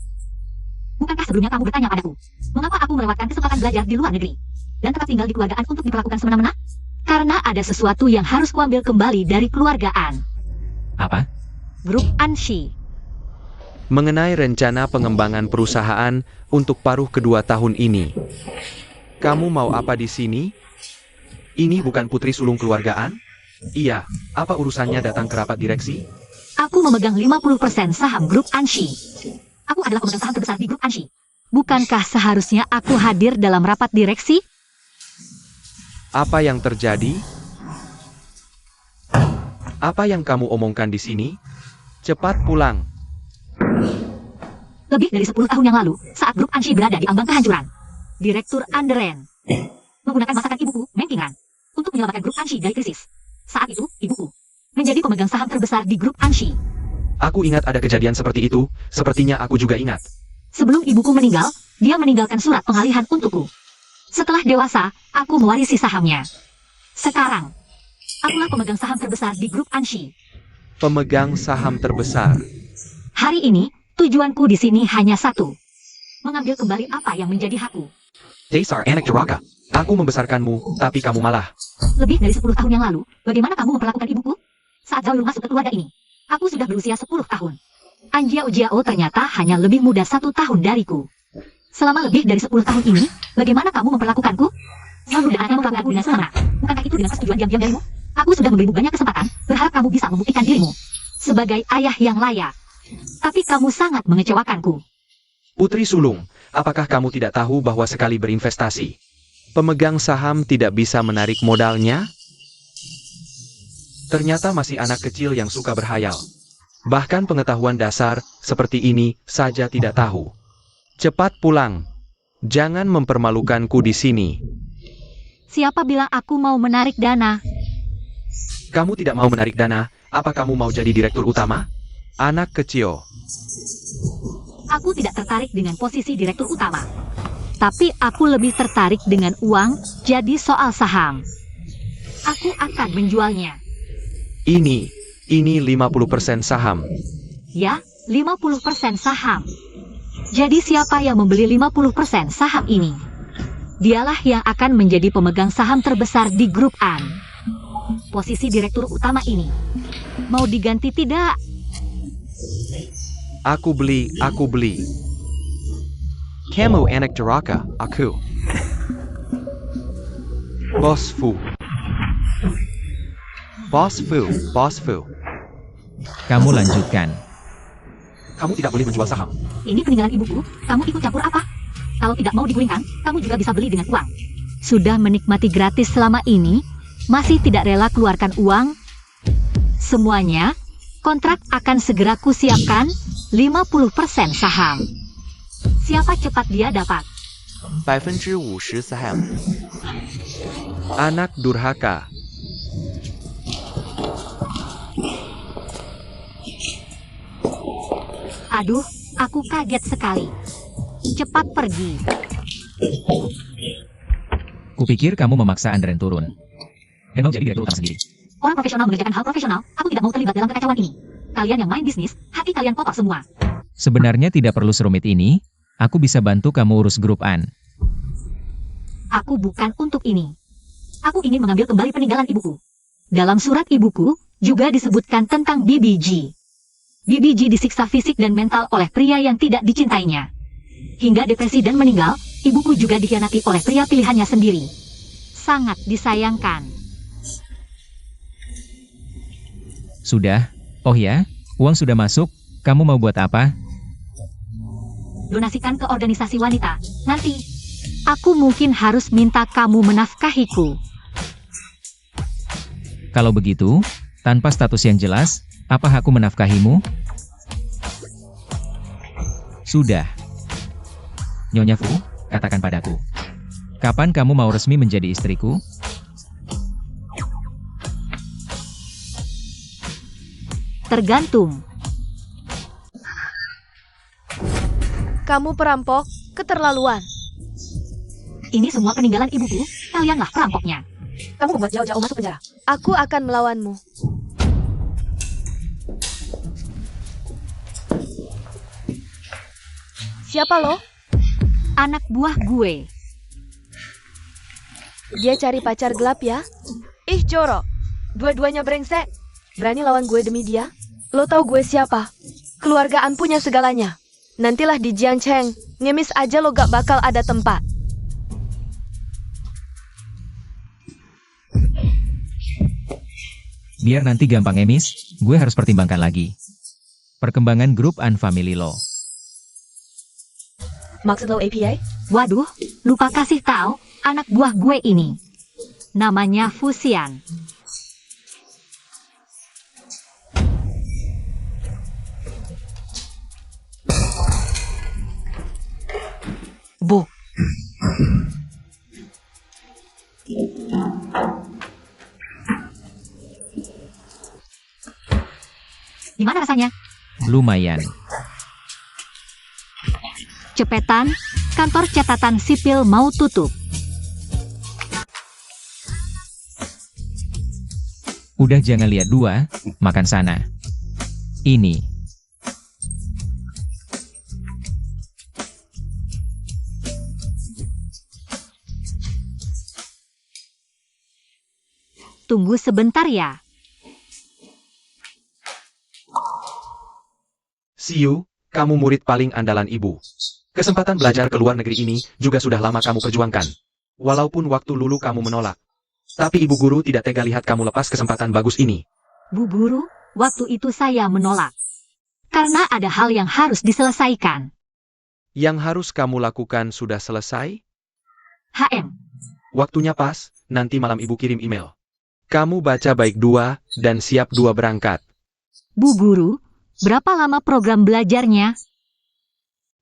Bukankah sebelumnya kamu bertanya padaku, mengapa aku melewatkan kesempatan belajar di luar negeri dan tetap tinggal di keluargaan untuk diperlakukan semena-mena? Karena ada sesuatu yang harus kuambil kembali dari keluargaan. Apa? Grup Anshi. Mengenai rencana pengembangan perusahaan untuk paruh kedua tahun ini. Kamu mau apa di sini? Ini bukan putri sulung keluargaan? Iya, apa urusannya datang ke rapat direksi? Aku memegang 50% saham grup Anshi. Aku adalah pemegang saham terbesar di grup Anshi. Bukankah seharusnya aku hadir dalam rapat direksi? Apa yang terjadi? Apa yang kamu omongkan di sini? Cepat pulang. Lebih dari 10 tahun yang lalu, saat grup Anshi berada di ambang kehancuran, Direktur Anderen menggunakan masakan ibuku, Meng Qingran, untuk menyelamatkan grup Anshi dari krisis. Saat itu, ibuku menjadi pemegang saham terbesar di grup Anshi. Aku ingat ada kejadian seperti itu, sepertinya aku juga ingat. Sebelum ibuku meninggal, dia meninggalkan surat pengalihan untukku. Setelah dewasa, aku mewarisi sahamnya. Sekarang, akulah pemegang saham terbesar di grup Anshi. Pemegang saham terbesar. Hari ini, tujuanku di sini hanya satu. Mengambil kembali apa yang menjadi hakku. Dasar anak durhaka. Aku membesarkanmu, tapi kamu malah. Lebih dari 10 tahun yang lalu, bagaimana kamu memperlakukan ibuku? Saat Zhao Yun masuk ke keluarga ini, aku sudah berusia 10 tahun. Anjiao Jiao ternyata hanya lebih muda 1 tahun dariku. Selama lebih dari 10 tahun ini, bagaimana kamu memperlakukanku? Zhao Yun dan anaknya memperlakukanku dengan semena. Bukankah itu dengan persetujuan diam-diam darimu? Aku sudah memberimu banyak kesempatan, berharap kamu bisa membuktikan dirimu sebagai ayah yang layak. Tapi kamu sangat mengecewakanku. Putri Sulung, apakah kamu tidak tahu bahwa sekali berinvestasi, pemegang saham tidak bisa menarik modalnya? Ternyata masih anak kecil yang suka berhayal. Bahkan pengetahuan dasar seperti ini saja tidak tahu. Cepat pulang. Jangan mempermalukanku di sini. Siapa bilang aku mau menarik dana? Kamu tidak mau menarik dana, apa kamu mau jadi direktur utama? Anak kecil. Aku tidak tertarik dengan posisi direktur utama. Tapi aku lebih tertarik dengan uang, jadi soal saham. Aku akan menjualnya. Ini 50% saham. Ya, 50% saham. Jadi siapa yang membeli 50% saham ini? Dialah yang akan menjadi pemegang saham terbesar di grup An. Posisi direktur utama ini mau diganti tidak? Aku beli. Kamu anak durhaka, aku. Bos Fu. Kamu lanjutkan. Kamu tidak boleh menjual saham. Ini peninggalan ibuku, kamu ikut campur apa? Kalau tidak mau digulingkan, kamu juga bisa beli dengan uang. Sudah menikmati gratis selama ini, masih tidak rela keluarkan uang? Semuanya, kontrak akan segera kusiapkan 50% saham. Siapa cepat dia dapat? 50% saham. Anak durhaka. Aduh, aku kaget sekali. Cepat pergi. Kupikir kamu memaksa Andren turun. Dan mau jadi direktur utama sendiri. Orang profesional mengerjakan hal profesional, aku tidak mau terlibat dalam kekacauan ini. Kalian yang main bisnis, hati kalian kotor semua. Sebenarnya tidak perlu serumit ini, aku bisa bantu kamu urus grup An. Aku bukan untuk ini. Aku ingin mengambil kembali peninggalan ibuku. Dalam surat ibuku, juga disebutkan tentang BBG. BBG disiksa fisik dan mental oleh pria yang tidak dicintainya. Hingga depresi dan meninggal, ibuku juga dikhianati oleh pria pilihannya sendiri. Sangat disayangkan. Sudah? Oh ya, uang sudah masuk, kamu mau buat apa? Donasikan ke organisasi wanita. Nanti, aku mungkin harus minta kamu menafkahiku. Kalau begitu, tanpa status yang jelas, apa aku menafkahimu? Sudah. Nyonya Fu, katakan padaku. Kapan kamu mau resmi menjadi istriku? Tergantung. Kamu perampok, keterlaluan. Ini semua peninggalan ibuku, kalianlah perampoknya. Kamu membuat jauh-jauh masuk penjara. Aku akan melawanmu. Siapa lo? Anak buah gue. Dia cari pacar gelap ya? Ih, jorok. Dua-duanya brengsek. Berani lawan gue demi dia? Lo tahu gue siapa? Keluargaan punya segalanya. Nantilah di Jiangcheng, ngemis aja lo gak bakal ada tempat. Biar nanti gampang emis, gue harus pertimbangkan lagi. Perkembangan grup An Family Law. Maksud lo APA? Waduh, lupa kasih tahu anak buah gue ini. Namanya Fusian. Bu. Gimana rasanya? Lumayan. Cepetan, kantor catatan sipil mau tutup. Udah jangan lihat dua, makan sana. Ini. Tunggu sebentar ya. Siu, kamu murid paling andalan ibu. Kesempatan belajar ke luar negeri ini juga sudah lama kamu perjuangkan. Walaupun waktu lulu kamu menolak. Tapi ibu guru tidak tega lihat kamu lepas kesempatan bagus ini. Bu Guru, waktu itu saya menolak. Karena ada hal yang harus diselesaikan. Yang harus kamu lakukan sudah selesai? HM, Waktunya pas, nanti malam ibu kirim email. Kamu baca baik 2, dan siap 2 berangkat. Bu Guru, berapa lama program belajarnya?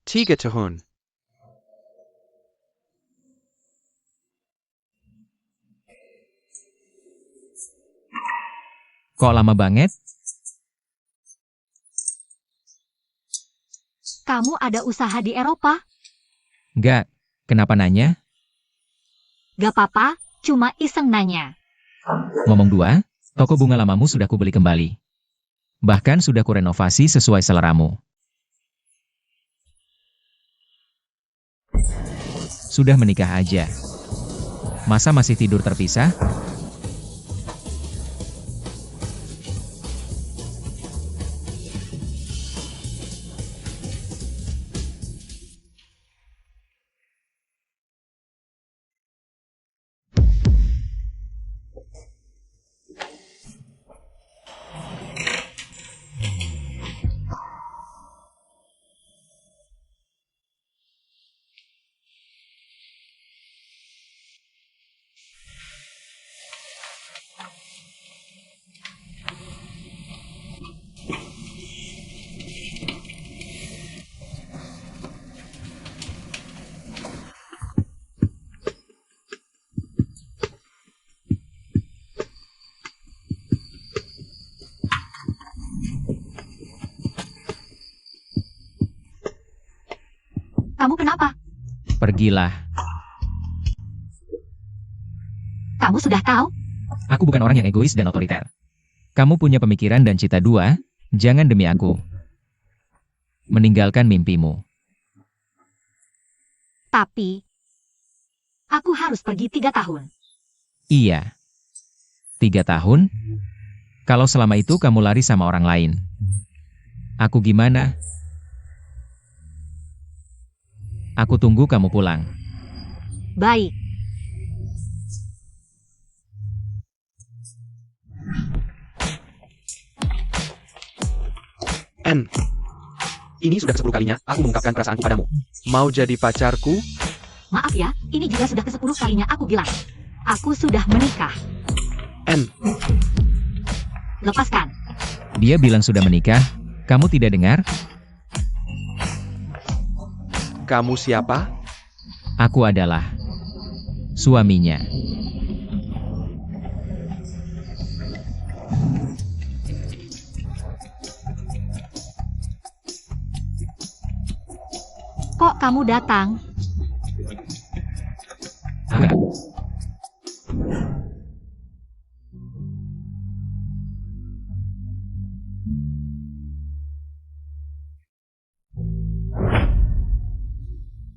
3 tahun. Kok lama banget? Kamu ada usaha di Eropa? Nggak, kenapa nanya? Gak apa-apa, cuma iseng nanya. Ngomong 2, toko bunga lamamu sudah kubeli kembali. Bahkan sudah kurenovasi sesuai seleramu. Sudah menikah aja. Masa masih tidur terpisah? Kamu kenapa? Pergilah. Kamu sudah tahu? Aku bukan orang yang egois dan otoriter. Kamu punya pemikiran dan cita 2, jangan demi aku. Meninggalkan mimpimu. Tapi, aku harus pergi 3 tahun. Iya. 3 tahun? Kalau selama itu kamu lari sama orang lain. Aku gimana? Aku tunggu kamu pulang. Baik. N. Ini sudah ke-10 kalinya aku mengungkapkan perasaanku padamu. Mau jadi pacarku? Maaf ya, ini juga sudah ke-10 kalinya aku bilang. Aku sudah menikah. N. Lepaskan. Dia bilang sudah menikah, kamu tidak dengar? Kamu siapa? Aku adalah suaminya. Kok kamu datang? Enggak.